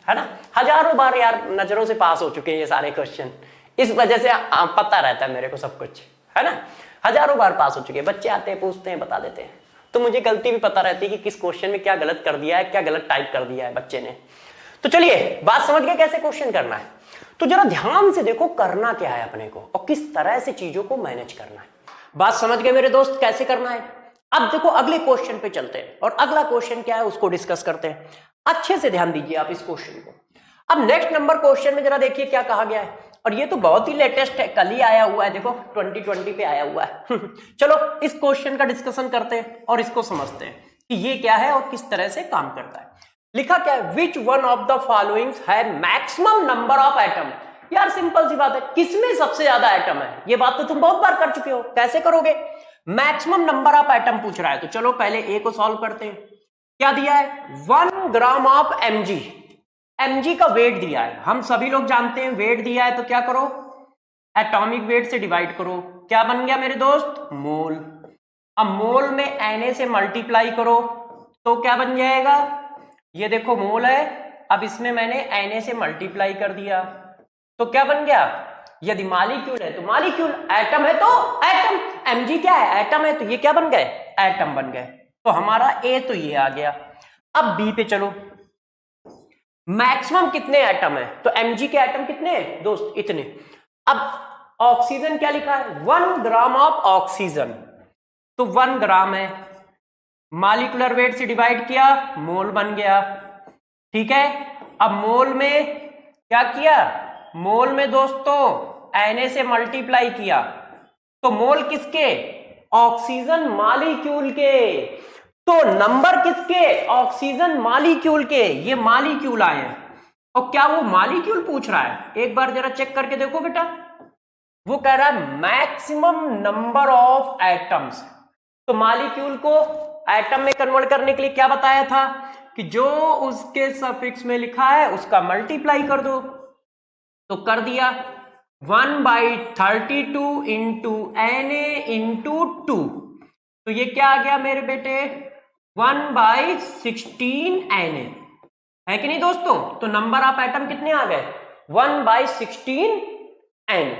है ना। हजारों बार यार नजरों से पास हो चुके हैं ये सारे क्वेश्चन, इस वजह से पता रहता है मेरे को सब कुछ, है ना, हजारों बार पास हो चुके हैं। बच्चे आते हैं, पूछते हैं, बता देते हैं, तो मुझे गलती भी पता रहती है कि किस क्वेश्चन में क्या गलत कर दिया है, क्या गलत टाइप कर दिया है बच्चे ने। तो चलिए बात समझ गए कैसे क्वेश्चन करना है। तो जरा ध्यान से देखो करना क्या है अपने को, और किस तरह से चीजों को मैनेज करना है। बात समझ गए मेरे दोस्त कैसे करना है। अब देखो अगले क्वेश्चन पे चलते हैं, और अगला क्वेश्चन क्या है उसको डिस्कस करते हैं। अच्छे से ध्यान दीजिए आप इस क्वेश्चन को। अब नेक्स्ट नंबर क्वेश्चन में जरा देखिए क्या कहा गया है, और ये तो बहुत ही लेटेस्ट है, कल ही आया हुआ है, देखो 2020 पे आया हुआ है। चलो इस क्वेश्चन का डिस्कशन करते हैं और इसको समझते हैं कि ये क्या है और किस तरह से काम करता है। लिखा क्या है, which one of the followings है मैक्सिमम नंबर ऑफ एटम। यार सिंपल सी बात है, किसमें सबसे ज्यादा एटम है, ये बात तो तुम बहुत बार कर चुके हो। कैसे करोगे, मैक्सिमम नंबर ऑफ एटम पूछ रहा है, तो चलो पहले ए को सॉल्व करते हैं। क्या दिया है, 1 ग्राम ऑफ mg, mg का वेट दिया है, हम सभी लोग जानते हैं वेट दिया है, तो क्या करो एटॉमिक वेट से डिवाइड करो, क्या बन गया मेरे दोस्त, मोल। अब मोल में Na से मल्टीप्लाई करो तो क्या बन जाएगा, ये देखो मोल है, अब इसमें मैंने Na से मल्टीप्लाई कर दिया तो क्या बन गया, यदि मॉलिक्यूल है तो मॉलिक्यूल, एटम है तो एटम, mg क्या है एटम है, तो ये क्या बन गए, एटम बन गए। तो हमारा ए तो ये आ गया। अब बी पे चलो, मैक्सिमम कितने एटम है, तो mg के एटम कितने हैं दोस्त, इतने। अब ऑक्सीजन क्या लिखा है, 1 ग्राम ऑफ ऑक्सीजन, तो 1 ग्राम है, मॉलिक्यूलर वेट से डिवाइड किया, मोल बन गया, ठीक है। अब मोल में क्या किया, मोल में दोस्तों Na से मल्टीप्लाई किया, तो मोल किसके, ऑक्सीजन मॉलिक्यूल के, तो नंबर किसके, ऑक्सीजन मॉलिक्यूल के, ये मॉलिक्यूल आए हैं। और क्या वो मॉलिक्यूल पूछ रहा है, एक बार जरा चेक करके देखो बेटा, वो कह रहा है मैक्सिमम नंबर ऑफ एटम्स, तो मॉलिक्यूल को एटम में कन्वर्ट करने के लिए क्या बताया था कि जो उसके सफिक्स में लिखा है उसका मल्टीप्लाई कर दो, तो कर दिया 1/32 इंटू Na इंटू 2, तो ये क्या आ गया मेरे बेटे 1/16 Na, है कि नहीं दोस्तों। तो नंबर ऑफ एटम कितने आ गए 1/16 Na,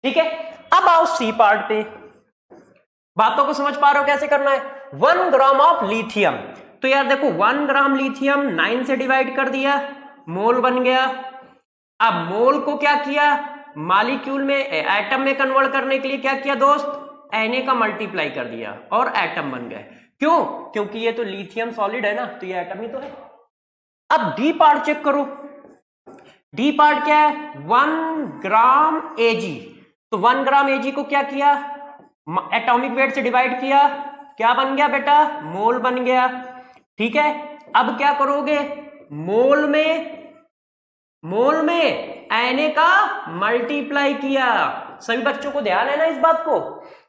ठीक है। अब आओ सी पार्ट पे, बातों को समझ पा रहे हो कैसे करना है। 1 ग्राम ऑफ लिथियम, तो यार देखो 1 ग्राम लिथियम 9 से डिवाइड कर दिया, मोल बन गया। अब मोल को क्या किया, मॉलिक्यूल में एटम में कन्वर्ट करने के लिए क्या किया दोस्त, Na का मल्टीप्लाई कर दिया और एटम बन गए। क्यों, क्योंकि ये तो लिथियम सॉलिड है ना, तो ये एटम ही तो है। अब डी पार्ट चेक करो, डी पार्ट क्या है 1 ग्राम Ag, तो 1 ग्राम Ag को क्या किया, एटॉमिक वेट से डिवाइड किया, क्या बन गया बेटा, मोल बन गया, ठीक है। अब क्या करोगे, मोल में मोल में Na का मल्टीप्लाई किया। सभी बच्चों को ध्यान है ना इस बात को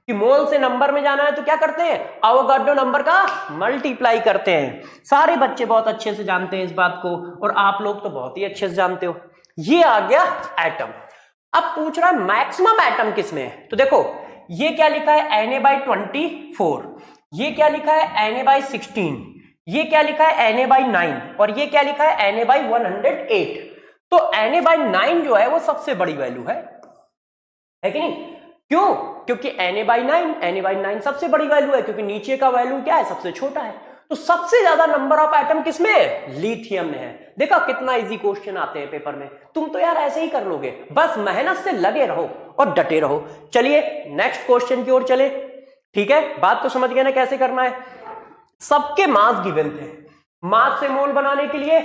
कि मोल से नंबर में जाना है तो क्या करते हैं, अवोगाड्रो नंबर का मल्टीप्लाई करते हैं। सारे बच्चे बहुत अच्छे से जानते हैं इस बात को, और आप लोग तो बहुत ही अच्छे से जानते हो। ये आ गया एटम। अब पूछ रहा है मैक्सिमम एटम किसमें है, तो देखो ये क्या लिखा है Na/24, ये क्या लिखा है Na/16, ये क्या लिखा है Na/9, और ये क्या लिखा है Na/108। तो Na/9 जो है वो सबसे बड़ी वैल्यू है कि नहीं? क्यों? क्योंकि Na/9 सबसे बड़ी वैल्यू है, क्योंकि नीचे का वैल्यू क्या है, सबसे छोटा है। तो सबसे ज्यादा नंबर ऑफ एटम किसमें है, लिथियम में है। देखा कितना इजी क्वेश्चन आते हैं पेपर में, तुम तो यार ऐसे ही कर लोगे, बस मेहनत से लगे रहो और डटे रहो। चलिए नेक्स्ट क्वेश्चन की ओर चले। ठीक है, बात तो समझ गए ना कैसे करना है। सबके मास गिवन थे, मास से मोल बनाने के लिए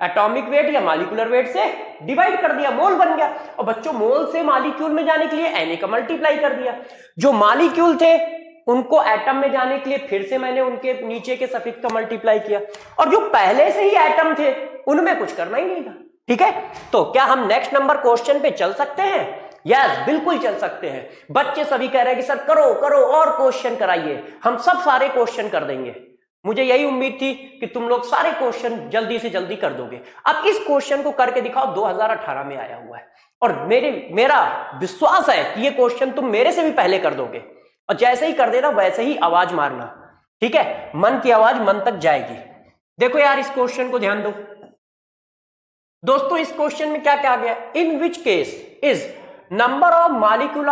एटॉमिक वेट या मॉलिक्यूलर वेट से डिवाइड कर दिया, मोल बन गया। और बच्चों मोल से मॉलिक्यूल में जाने के लिए Na का मल्टीप्लाई कर दिया। जो मॉलिक्यूल थे उनको एटम में जाने के लिए फिर से मैंने उनके नीचे के सफिक्स का मल्टीप्लाई किया, और जो पहले से ही एटम थे उनमें कुछ करना ही नहीं था। ठीक है, तो क्या हम नेक्स्ट नंबर क्वेश्चन पे चल सकते हैं? यस, बिल्कुल चल सकते हैं। बच्चे सभी कह रहे हैं कि सर करो करो और क्वेश्चन कराइए। हम सब सारे क्वेश्चन कर देंगे। मुझे यही उम्मीद थी कि तुम लोग सारे क्वेश्चन जल्दी से जल्दी कर दोगे। अब इस क्वेश्चन को करके दिखाओ, 2018 में आया हुआ है, और मेरा विश्वास है कि ये क्वेश्चन तुम मेरे से भी पहले कर दोगे। और जैसे ही कर देना वैसे ही आवाज मारना, ठीक है? मन की आवाज मन तक जाएगी। देखो यार इस क्वेश्चन को ध्यान दो दोस्तों। इस क्वेश्चन में क्या क्या गया, in which case is number of molecule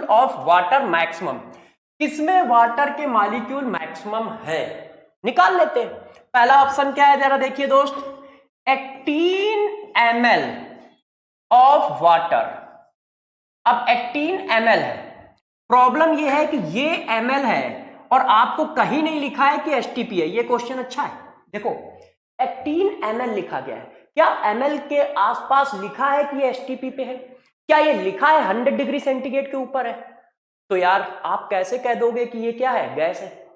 of water maximum. किसमें वाटर के मॉलिक्यूल मैक्सिमम है, निकाल लेते हैं। पहला ऑप्शन क्या है जरा देखिए दोस्त, 18 ml ऑफ वाटर। अब 18 ml है, प्रॉब्लम यह है कि ये ml है और आपको कहीं नहीं लिखा है कि STP है। ये क्वेश्चन अच्छा है, देखो 18 ml लिखा गया है, क्या ml के आसपास लिखा है कि ये STP पे है? क्या ये लिखा है 100 डिग्री सेंटीग्रेड के ऊपर है? तो यार आप कैसे कह दोगे कि ये क्या है, गैस है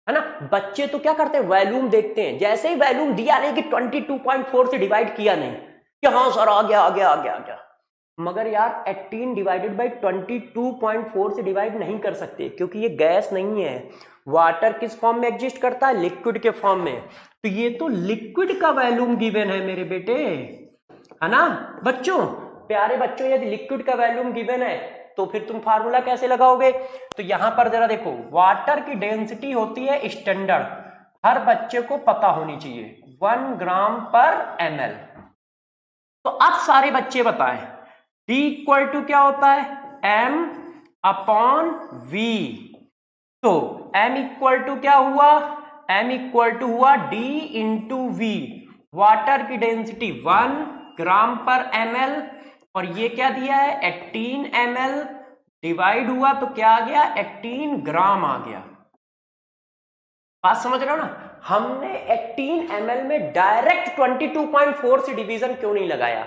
ना? बच्चे तो क्या करते हैं, वॉल्यूम देखते हैं। जैसे ही वॉल्यूम दिया नहीं कि 22.4 से डिवाइड किया नहीं कि हाँ सर आ गया आ गया आ गया आ गया, मगर यार 18 डिवाइडेड बाई 22.4 से डिवाइड नहीं कर सकते, क्योंकि ये गैस नहीं है। वाटर किस फॉर्म में एग्जिस्ट करता है, लिक्विड के फॉर्म में। तो ये तो लिक्विड का वॉल्यूम गिवन है मेरे बेटे, है ना बच्चों, प्यारे बच्चों। यदि लिक्विड का वॉल्यूम गिवन है तो फिर तुम फार्मूला कैसे लगाओगे? तो यहां पर जरा देखो, वाटर की डेंसिटी होती है स्टैंडर्ड, हर बच्चे को पता होनी चाहिए, 1 ग्राम पर ml। तो अब सारे बच्चे बताएं D इक्वल टू क्या होता है, m/v। तो m इक्वल टू क्या हुआ, m इक्वल टू हुआ D इंटू v। वाटर की डेंसिटी 1 ग्राम पर ml, और ये क्या दिया है 18 ml, डिवाइड हुआ तो क्या आ गया 18 ग्राम आ गया। बात समझ रहे हो ना? हमने 18 ml में डायरेक्ट 22.4 से डिवीजन क्यों नहीं लगाया,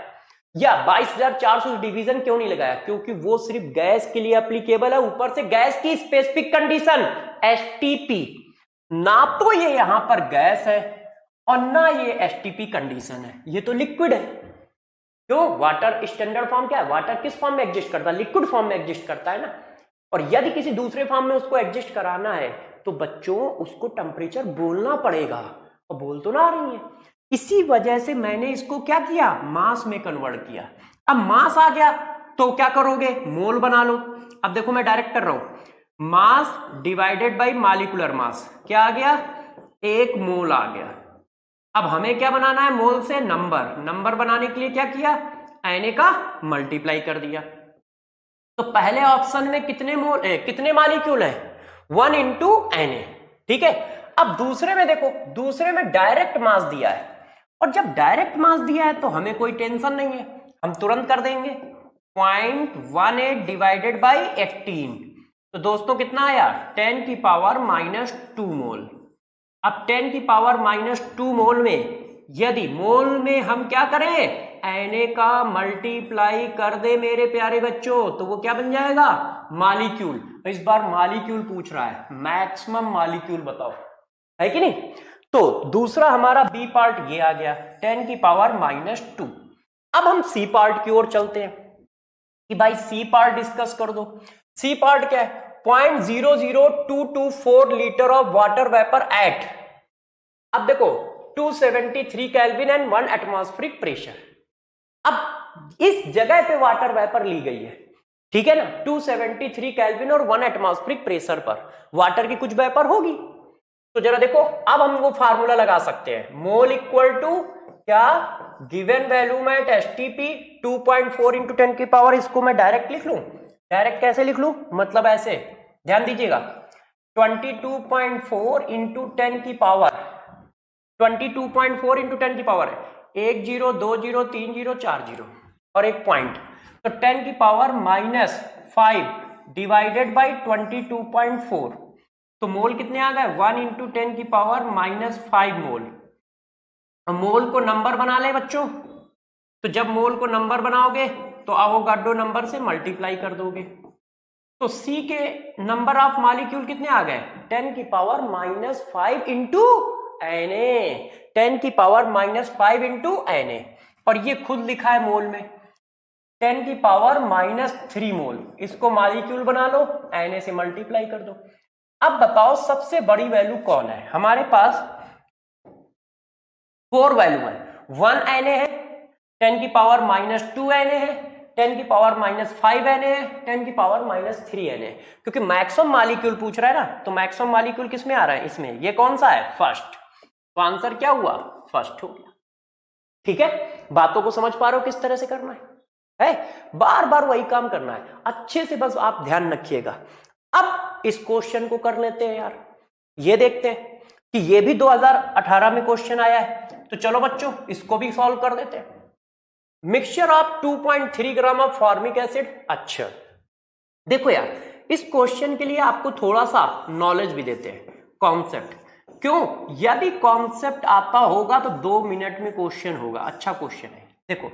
या 22,400 डिवीजन क्यों नहीं लगाया? क्योंकि वो सिर्फ गैस के लिए एप्लीकेबल है। ऊपर से गैस की स्पेसिफिक कंडीशन STP, ना तो ये यहां पर गैस है और ना ये STP कंडीशन है, ये तो लिक्विड है। क्यों? वाटर स्टैंडर्ड फॉर्म क्या है, वाटर किस फॉर्म में एग्जिस्ट करता है, लिक्विड फॉर्म में एग्जिस्ट करता है ना। और यदि किसी दूसरे फॉर्म में उसको एग्जिस्ट कराना है तो बच्चों उसको टेम्परेचर बोलना पड़ेगा, और बोल तो ना आ रही है। इसी वजह से मैंने इसको क्या किया, मास में कन्वर्ट किया। अब मास आ गया तो क्या करोगे, मोल बना लो। अब देखो मैं डायरेक्ट कर रहा हूं, mass divided by molecular mass, क्या आ गया 1 मोल आ गया। अब हमें क्या बनाना है, मोल से नंबर बनाने के लिए क्या किया, Na का मल्टीप्लाई कर दिया। तो पहले ऑप्शन में कितने मॉलिक्यूल है, 1 इंटू Na, ठीक है। अब दूसरे में देखो, दूसरे में डायरेक्ट मास दिया है, और जब डायरेक्ट मास दिया है तो हमें कोई टेंशन नहीं है, हम तुरंत कर देंगे 0.18 डिवाइडेड बाई 18। तो दोस्तों कितना आया, 10 की पावर -2 मोल। अब 10 की पावर -2 मोल में यदि मोल में हम क्या करें, Na का मल्टीप्लाई कर दे मेरे प्यारे बच्चों, तो वो क्या बन जाएगा, मॉलिक्यूल। इस बार मॉलिक्यूल पूछ रहा है, मैक्सिमम मॉलिक्यूल बताओ, है कि नहीं। तो दूसरा हमारा बी पार्ट ये आ गया। 10 की पावर -2। अब हम सी पार्ट की ओर चलते हैं कि भाई सी पार्ट डिस्कस कर दो। सी पार्ट क्या है? 0.00224 litre of water vapour eight, अब देखो 273 केल्विन एंड 1 एटमॉस्फेरिक प्रेशर। अब इस जगह पे वाटर वेपर ली गई है, ठीक है ना, 273 केल्विन और 1 एटमॉस्फेरिक प्रेशर पर वाटर की कुछ वेपर होगी। तो जरा देखो, अब हम वो फार्मूला लगा सकते हैं, मोल इक्वल टू क्या, गिवन वैल्यू में एसटीपी 2.4 इंटू 10 की पावर, इसको मैं डायरेक्ट लिख लूं। डायरेक्ट कैसे लिख लूं? मतलब ऐसे, ध्यान दीजिएगा, 22.4 इंटू 10 की पावर, 22.4 इंटू 10 की पावर है 1 0 2 0 3 0 4 0 और एक पॉइंट, तो 10 की पावर -5 डिवाइडेड बाई 22.4, तो मोल कितने आ गए? 1 इंटू 10 की पावर -5 मोल। मोल को नंबर बना ले बच्चों, तो जब मोल को नंबर बनाओगे तो एवोगाड्रो नंबर से मल्टीप्लाई कर दोगे, तो सी के नंबर ऑफ मॉलिक्यूल कितने आ गए? 10 की पावर -5 इंटू Na, 10 की पावर -5 इंटू Na, और ये खुद लिखा है मोल में 10 की पावर -3 मोल। इसको मॉलिक्यूल बना लो, Na से मल्टीप्लाई कर दो। अब बताओ सबसे बड़ी वैल्यू कौन है? हमारे पास 4 वैल्यू है, 1 Na है, 10 की पावर -2 Na है, 10 की पावर -5 Na है, 10 की पावर -3 Na, क्योंकि मैक्सिमम मॉलिक्यूल पूछ रहा है ना, तो मैक्सिमम मॉलिक्यूल किसमें आ रहा है? इसमें। ये कौन सा है? फर्स्ट। तो आंसर क्या हुआ? फर्स्ट हो गया। ठीक है, बातों को समझ पा रहे हो किस तरह से करना है? बार बार वही काम करना है, अच्छे से बस आप ध्यान रखिएगा। अब इस क्वेश्चन को कर लेते हैं यार, ये देखते हैं कि ये भी 2018 में क्वेश्चन आया है, तो चलो बच्चों इसको भी सॉल्व कर देते हैं। Mixture of 2.3 gram of formic acid. अच्छा देखो यार, इस क्वेश्चन के लिए आपको थोड़ा सा नॉलेज भी देते हैं, कॉन्सेप्ट। क्यों? यदि कॉन्सेप्ट आता होगा तो 2 मिनट में क्वेश्चन होगा। अच्छा क्वेश्चन है। देखो,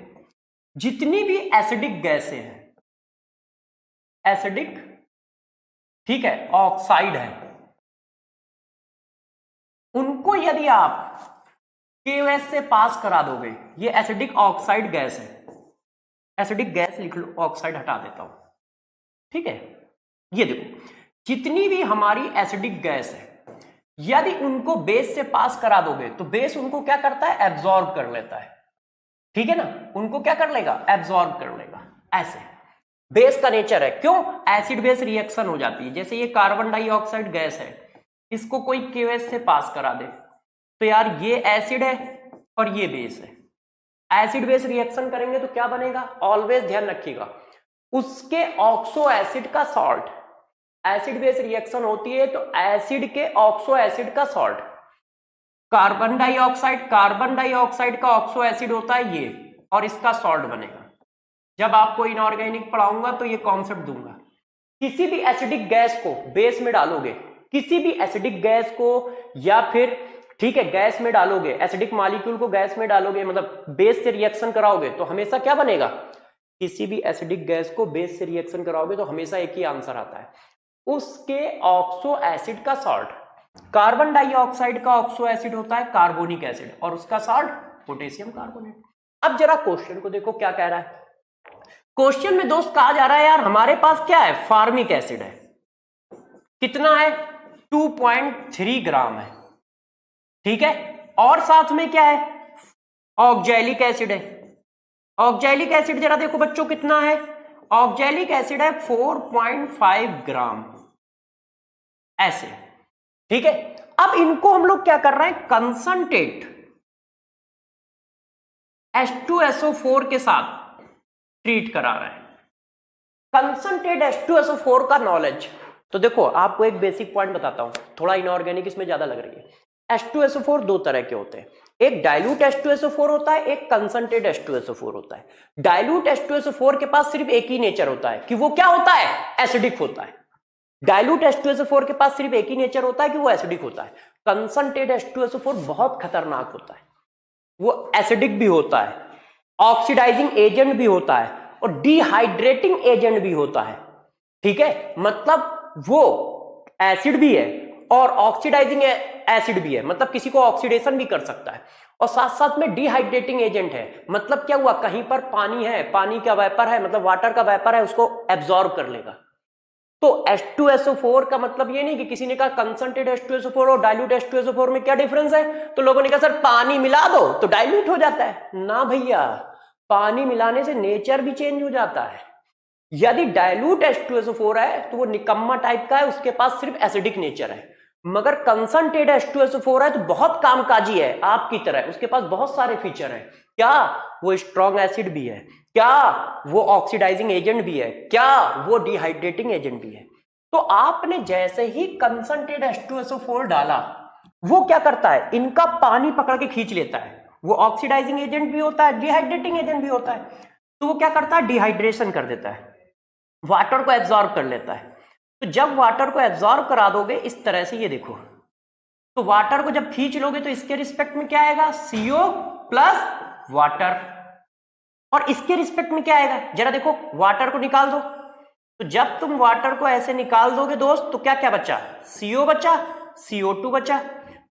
जितनी भी एसिडिक गैसें हैं, एसिडिक, ठीक है, ऑक्साइड है, उनको यदि आप केओएस से पास करा दोगे, ये एसिडिक ऑक्साइड गैस है, एसिडिक गैस लिख लो, ऑक्साइड हटा देता हूं, ठीक है। ये देखो, जितनी भी हमारी एसिडिक गैस है, यदि उनको बेस से पास करा दोगे तो बेस उनको क्या करता है? एब्जॉर्ब कर लेता है, ठीक है ना, उनको क्या कर लेगा? एब्जॉर्ब कर लेगा। ऐसे बेस का नेचर है। क्यों? एसिड बेस रिएक्शन हो जाती है। जैसे ये कार्बन डाइऑक्साइड गैस है, इसको कोई केओएस से पास करा दे तो यार ये एसिड है और ये बेस है। एसिड बेस रिएक्शन करेंगे तो क्या बनेगा? ऑलवेज ध्यान रखिएगा, उसके ऑक्सो एसिड का सॉल्ट। एसिड बेस रिएक्शन होती है तो एसिड के ऑक्सो एसिड का सॉल्ट। कार्बन डाइऑक्साइड का ऑक्सो एसिड होता है ये, और इसका सॉल्ट बनेगा। जब आपको इनऑर्गेनिक पढ़ाऊंगा तो ये कॉन्सेप्ट दूंगा। किसी भी एसिडिक गैस को बेस में डालोगे, किसी भी एसिडिक गैस को, या फिर ठीक है गैस में डालोगे, एसिडिक मॉलिक्यूल को गैस में डालोगे, मतलब बेस से रिएक्शन कराओगे तो हमेशा क्या बनेगा? किसी भी एसिडिक गैस को बेस से रिएक्शन कराओगे तो हमेशा एक ही आंसर आता है, उसके ऑक्सो एसिड का सॉल्ट। कार्बन डाइऑक्साइड का ऑक्सो एसिड होता है कार्बोनिक एसिड, और उसका सॉल्ट पोटेशियम कार्बोनेट। अब जरा क्वेश्चन को देखो क्या कह रहा है। क्वेश्चन में दोस्त कहा जा रहा है यार हमारे पास क्या है? फॉर्मिक एसिड है। कितना है? 2.3 ग्राम है, ठीक है। और साथ में क्या है? ऑक्जेलिक एसिड है। ऑक्जेलिक एसिड जरा देखो बच्चों कितना है? ऑक्जेलिक एसिड है 4.5 ग्राम, ऐसे, ठीक है। अब इनको हम लोग क्या कर रहे हैं? कंसंट्रेट H2SO4 के साथ ट्रीट करा रहे हैं। कंसंट्रेट H2SO4 का नॉलेज तो देखो, आपको एक बेसिक पॉइंट बताता हूं, थोड़ा इनऑर्गेनिक इसमें ज्यादा लग रही है। H2SO4 दो तरह के होते हैं, एक डाइल्यूट H2SO4 होता है, एक कंसंट्रेट H2SO4 होता है। डाइल्यूट H2SO4 के पास सिर्फ एक ही नेचर होता है कि वो क्या होता है? एसिडिक होता है। डाइल्यूट H2SO4 के पास सिर्फ एक ही नेचर होता है कि वो एसिडिक होता है। कंसंट्रेट H2SO4 बहुत खतरनाक होता है, वो एसिडिक भी होता है, ऑक्सीडाइजिंग एजेंट भी होता है, और डिहाइड्रेटिंग एजेंट भी होता है, ठीक है। मतलब वो एसिड भी है और ऑक्सीडाइजिंग एसिड भी है, मतलब किसी को ऑक्सीडेशन भी कर सकता है, और साथ साथ में डिहाइड्रेटिंग एजेंट है। मतलब क्या हुआ, कहीं पर पानी है, पानी का वेपर है, मतलब वाटर का वेपर है, उसको एब्जॉर्ब कर लेगा। तो H2SO4 का मतलब ये नहीं कि किसी ने कहा कंसंट्रेट H2SO4 और डाइल्यूट H2SO4 में क्या डिफरेंस है, तो लोगों ने कहा सर पानी मिला दो तो डाइल्यूट हो जाता है। ना भैया, पानी मिलाने से नेचर भी चेंज हो जाता है। यदि डाइल्यूट H2SO4 है तो वो निकम्मा टाइप का है, उसके पास सिर्फ एसिडिक नेचर है। मगर कंसंट्रेट H2SO4 है तो बहुत कामकाजी है, आपकी तरह उसके पास बहुत सारे फीचर हैं। क्या वो स्ट्रॉन्ग एसिड भी है, क्या वो ऑक्सीडाइजिंग एजेंट भी है, क्या वो डिहाइड्रेटिंग एजेंट भी है। तो आपने जैसे ही कंसंट्रेट H2SO4 डाला, वो क्या करता है, इनका पानी पकड़ के खींच लेता है। वो ऑक्सीडाइजिंग एजेंट भी होता है, डिहाइड्रेटिंग एजेंट भी होता है। तो वो क्या करता है, डिहाइड्रेशन कर देता है, वाटर को एब्जॉर्ब कर लेता है। तो जब वाटर को एब्जॉर्ब करा दोगे इस तरह से, ये देखो, तो वाटर को जब खींच लोगे तो इसके रिस्पेक्ट में क्या आएगा, CO प्लस वाटर, और इसके रिस्पेक्ट में क्या आएगा, जरा देखो, वाटर को निकाल दो। तो जब तुम वाटर को ऐसे निकाल दोगे दोस्त, तो क्या क्या बचा, CO बचा, CO2 बचा।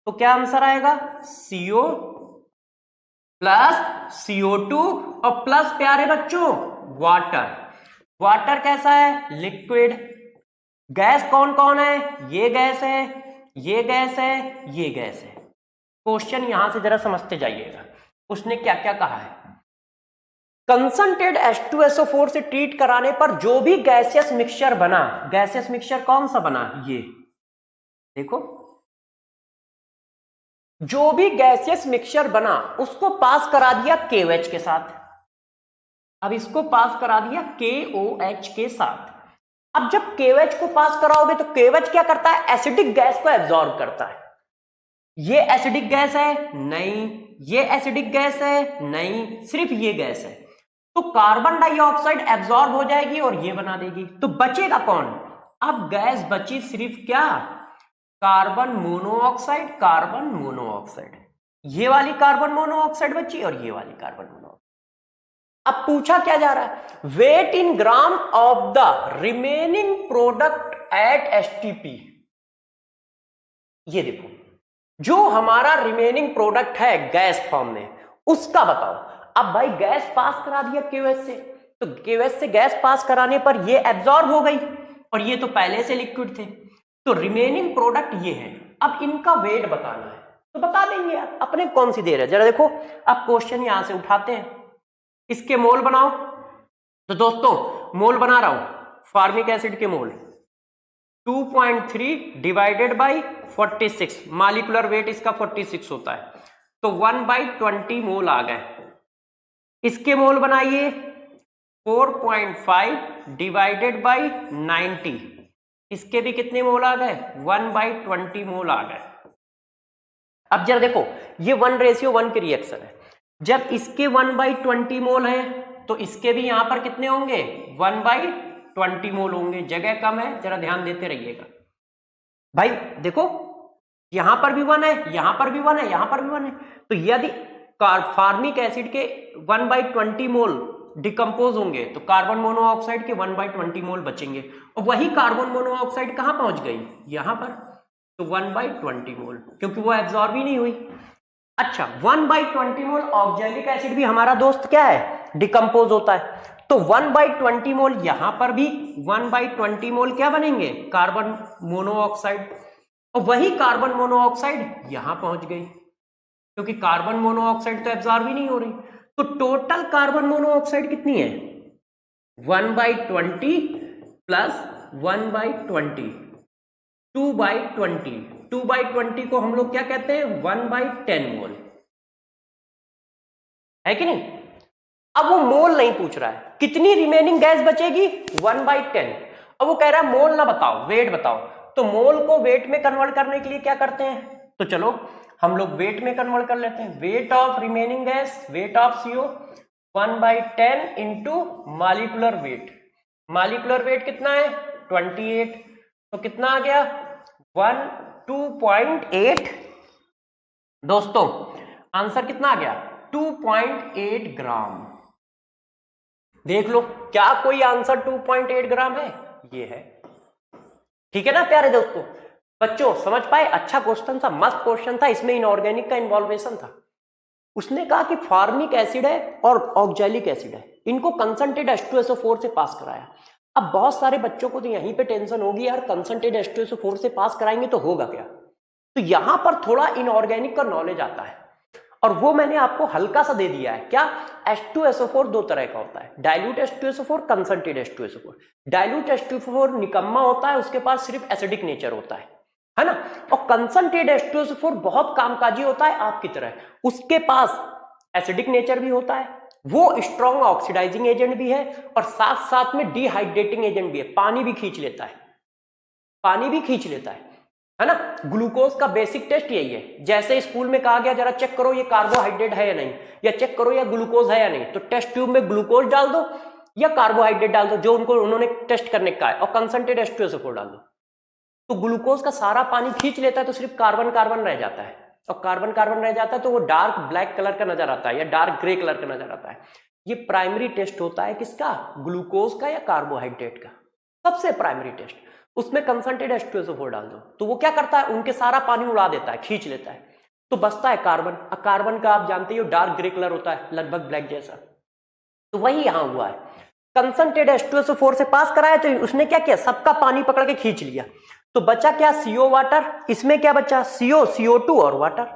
तो क्या आंसर आएगा, CO प्लस CO2 और प्लस प्यारे बच्चों वाटर। वाटर कैसा है, लिक्विड। गैस कौन कौन है, ये गैस है, ये गैस है, ये गैस है। क्वेश्चन यहां से जरा समझते जाइएगा, उसने क्या क्या कहा है। कंसंट्रेट H2SO4 से ट्रीट कराने पर जो भी गैसियस मिक्सचर बना, गैसियस मिक्सचर कौन सा बना, ये देखो, जो भी गैसियस मिक्सचर बना उसको पास करा दिया KOH के साथ। अब इसको पास करा दिया KOH के साथ। अब जब KOH को पास कराओगे तो KOH क्या करता है, एसिडिक गैस को एब्जॉर्ब करता है। ये एसिडिक गैस है नहीं, ये एसिडिक गैस है नहीं, सिर्फ ये गैस है। तो कार्बन डाइऑक्साइड एब्जॉर्ब हो जाएगी और ये बना देगी। तो बचेगा कौन, अब गैस बची सिर्फ क्या, कार्बन मोनोऑक्साइड, कार्बन मोनोऑक्साइड। ये वाली कार्बन मोनोऑक्साइड बची और ये वाली कार्बन मोनोऑक्साइड। अब पूछा क्या जा रहा है, weight in gram of the remaining product at STP। ये देखो, जो हमारा रिमेनिंग प्रोडक्ट है गैस फॉर्म में, उसका बताओ। अब भाई गैस पास करा दिया KOH से, तो KOH से गैस पास कराने पर ये एब्जॉर्ब हो गई और ये तो पहले से लिक्विड थे, तो रिमेनिंग प्रोडक्ट ये है। अब इनका वेट बताना है तो बता देंगे आप, अपने कौन सी देर है। जरा देखो, अब क्वेश्चन यहां से उठाते हैं, इसके मोल बनाओ। तो दोस्तों मोल बना रहा हूं, फॉर्मिक एसिड के मोल 2.3 डिवाइडेड बाई 46, मॉलिक्यूलर वेट इसका 46 होता है, तो 1/20 मोल आ गए। इसके मोल बनाइए 4.5 डिवाइडेड बाई 90, इसके भी कितने मोल आ गए, 1/20 मोल आ गए। अब जरा देखो, ये 1:1 की रिएक्शन है, जब इसके 1/20 मोल है तो इसके भी यहां पर कितने होंगे, 1/20 मोल होंगे। जगह कम है, जरा ध्यान देते रहिएगा भाई। देखो यहां पर भी 1 है, यहां पर भी 1 है, यहां पर भी 1 है। तो यदि फॉर्मिक एसिड के 1/20 मोल डिकम्पोज होंगे तो कार्बन मोनोऑक्साइड के 1/20 मोल बचेंगे, और वही कार्बन मोनोऑक्साइड कहां पहुंच गई, यहां पर, तो 1/20 मोल, क्योंकि वो एब्जॉर्ब ही नहीं हुई। अच्छा, 1/20 मोल ऑक्जेलिक एसिड भी हमारा दोस्त क्या है, डिकम्पोज होता है, तो 1/20 मोल यहां पर भी 1/20 मोल क्या बनेंगे, कार्बन मोनोऑक्साइड, और वही कार्बन मोनोऑक्साइड यहां पहुंच गई, क्योंकि कार्बन मोनोऑक्साइड तो एब्जॉर्ब ही नहीं हो रही। तो टोटल कार्बन मोनोऑक्साइड कितनी है, 1/20 प्लस 1/20, 2/20। 2/20 को हम लोग क्या कहते हैं, 1/10 मोल, है कि नहीं। अब वो मोल नहीं पूछ रहा है, कितनी रिमेनिंग गैस बचेगी, 1/10। अब वो कह रहा है मोल ना बताओ, वेट बताओ। तो मोल को वेट में कन्वर्ट करने के लिए क्या करते हैं, तो चलो हम लोग वेट में कन्वर्ट कर लेते हैं। Weight of remaining gas, weight of CO 1/10 into molecular weight. Molecular weight कितना है, 28, तो कितना आ गया, 2.8। दोस्तों आंसर कितना आ गया, 2.8 ग्राम। देख लो, क्या कोई आंसर 2.8 ग्राम है, ये है। ठीक है ना प्यारे दोस्तों। बच्चों समझ पाए? अच्छा क्वेश्चन था, मस्त क्वेश्चन था, इसमें इनऑर्गेनिक का इन्वॉल्वेशन था। उसने कहा कि फॉर्मिक एसिड है और ऑक्जेलिक एसिड है, इनको कंसंट्रेट H2SO4 से पास कराया। अब बहुत सारे बच्चों को तो यहीं पे टेंशन होगी, यार कंसंट्रेट H2SO4 से पास कराएंगे तो होगा क्या? तो यहां पर थोड़ा इनऑर्गेनिक का नॉलेज आता है, और वो मैंने आपको हल्का सा दे दिया है। क्या? H2SO4 दो तरह का होता है, dilute H2SO4, concentrate H2SO4। Dilute H2SO4 निकम्मा होता है, उसके पास सिर्फ एसिडिक नेचर होता है ना। और कंसंट्रेट H2SO4 बहुत कामकाजी होता है आपकी तरह, उसके पास एसिडिक नेचर भी होता है, वो स्ट्रॉन्ग ऑक्सीडाइजिंग एजेंट भी है, और साथ साथ में डिहाइड्रेटिंग एजेंट भी है, पानी भी खींच लेता है, पानी भी खींच लेता है ना। ग्लूकोज का बेसिक टेस्ट यही है, जैसे स्कूल में कहा गया जरा चेक करो ये कार्बोहाइड्रेट है या नहीं, या चेक करो या ग्लूकोज है या नहीं, तो टेस्ट ट्यूब में ग्लूकोज डाल दो या कार्बोहाइड्रेट डाल दो जो उन्होंने टेस्ट करने का है, और कंसंट्रेट H2SO4 डाल दो, तो ग्लूकोज का सारा पानी खींच लेता है, तो सिर्फ कार्बन कार्बन रह जाता है, और कार्बन कार्बन रह जाता है तो वो डार्क ब्लैक कलर का नजर आता है या डार्क ग्रे कलर का नजर आता है। ये प्राइमरी टेस्ट होता है किसका? ग्लूकोज का या कार्बोहाइड्रेट का, सबसे प्राइमरी टेस्ट। उसमें कंसंट्रेट H2SO4 डाल दो तो वो क्या करता है, उनके सारा पानी उड़ा देता है, खींच लेता है, तो बचता है कार्बन। कार्बन का आप जानते हो डार्क ग्रे कलर होता है, लगभग ब्लैक जैसा, तो वही यहां हुआ है। कंसंट्रेट H2SO4 से पास कराया तो उसने क्या किया, सबका पानी पकड़ के खींच लिया, तो बचा क्या? CO water. इसमें क्या बचा? CO, CO2 और वाटर।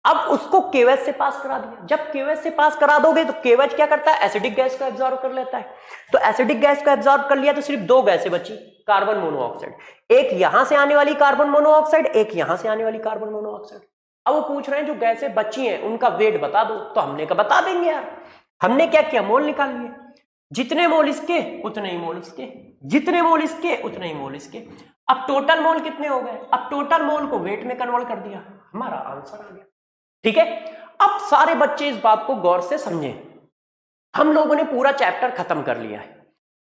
अब उसको KOH से पास करा दिया। जब KOH से पास करा दोगे तो KOH क्या करता है? एसिडिक गैस को एब्जॉर्ब कर लेता है, तो एसिडिक गैस को एब्जॉर्ब कर लिया तो सिर्फ दो गैसें बची, कार्बन मोनोऑक्साइड, एक यहां से आने वाली कार्बन मोनोऑक्साइड, एक यहां से आने वाली कार्बन मोनोऑक्साइड। अब वो पूछ रहे हैं जो गैसें बची हैं उनका वेट बता दो, तो हमने कहा बता देंगे यार। हमने क्या किया? मोल निकाल लिए, जितने मोल इसके उतने ही मोल इसके, जितने मोल इसके उतने ही मोल इसके। अब टोटल मोल कितने हो गए? अब टोटल मोल को वेट में कन्वर्ट कर दिया, हमारा आंसर आ गया। ठीक है, अब सारे बच्चे इस बात को गौर से समझें। हम लोगों ने पूरा चैप्टर खत्म कर लिया है,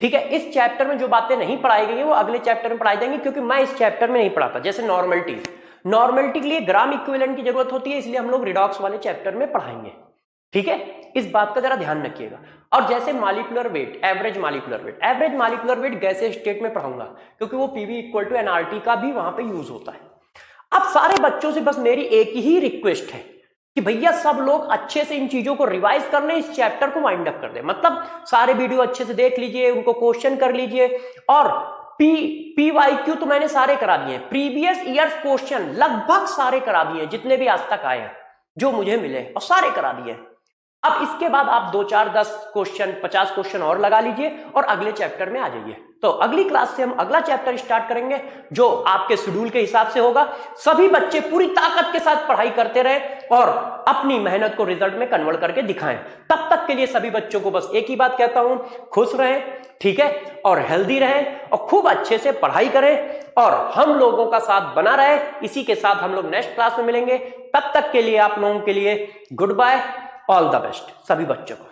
ठीक है। इस चैप्टर में जो बातें नहीं पढ़ाई गई है वो अगले चैप्टर में पढ़ाई जाएंगी, क्योंकि मैं इस चैप्टर में नहीं पढ़ाता। जैसे नॉर्मलिटी के लिए ग्राम इक्विवेलेंट की जरूरत होती है, इसलिए हम लोग रिडॉक्स वाले चैप्टर में पढ़ाएंगे, ठीक है। इस बात का जरा ध्यान रखिएगा। और जैसे molecular weight, average molecular weight गैसीय स्टेट में पढ़ाऊंगा, क्योंकि वो PV इक्वल टू nRT का भी वहां पे यूज होता है। अब सारे बच्चों से बस मेरी एक ही रिक्वेस्ट है कि भैया सब लोग अच्छे से इन चीजों को रिवाइज कर लें, इस चैप्टर को वाइंड अप कर दें। मतलब सारे वीडियो अच्छे से देख लीजिए, उनको क्वेश्चन कर लीजिए, और PYQ तो मैंने सारे करा दिए, प्रीवियस ईयर्स क्वेश्चन लगभग सारे करा दिए, जितने भी आज तक आए हैं जो मुझे मिले, और सारे करा दिए। अब इसके बाद आप 2, 4, 10 क्वेश्चन, 50 क्वेश्चन और लगा लीजिए और अगले चैप्टर में आ जाइए। तो अगली क्लास से हम अगला चैप्टर स्टार्ट करेंगे, जो आपके शेड्यूल के हिसाब से होगा। सभी बच्चे पूरी ताकत के साथ पढ़ाई करते रहे और अपनी मेहनत को रिजल्ट में कन्वर्ट करके दिखाएं। तब तक के लिए सभी बच्चों को बस एक ही बात कहता हूं, खुश रहें, ठीक है, और हेल्दी रहें, और खूब अच्छे से पढ़ाई करें, और हम लोगों का साथ बना रहे। इसी के साथ हम लोग नेक्स्ट क्लास में मिलेंगे। तब तक के लिए आप लोगों के लिए good bye, all the best सभी बच्चों को।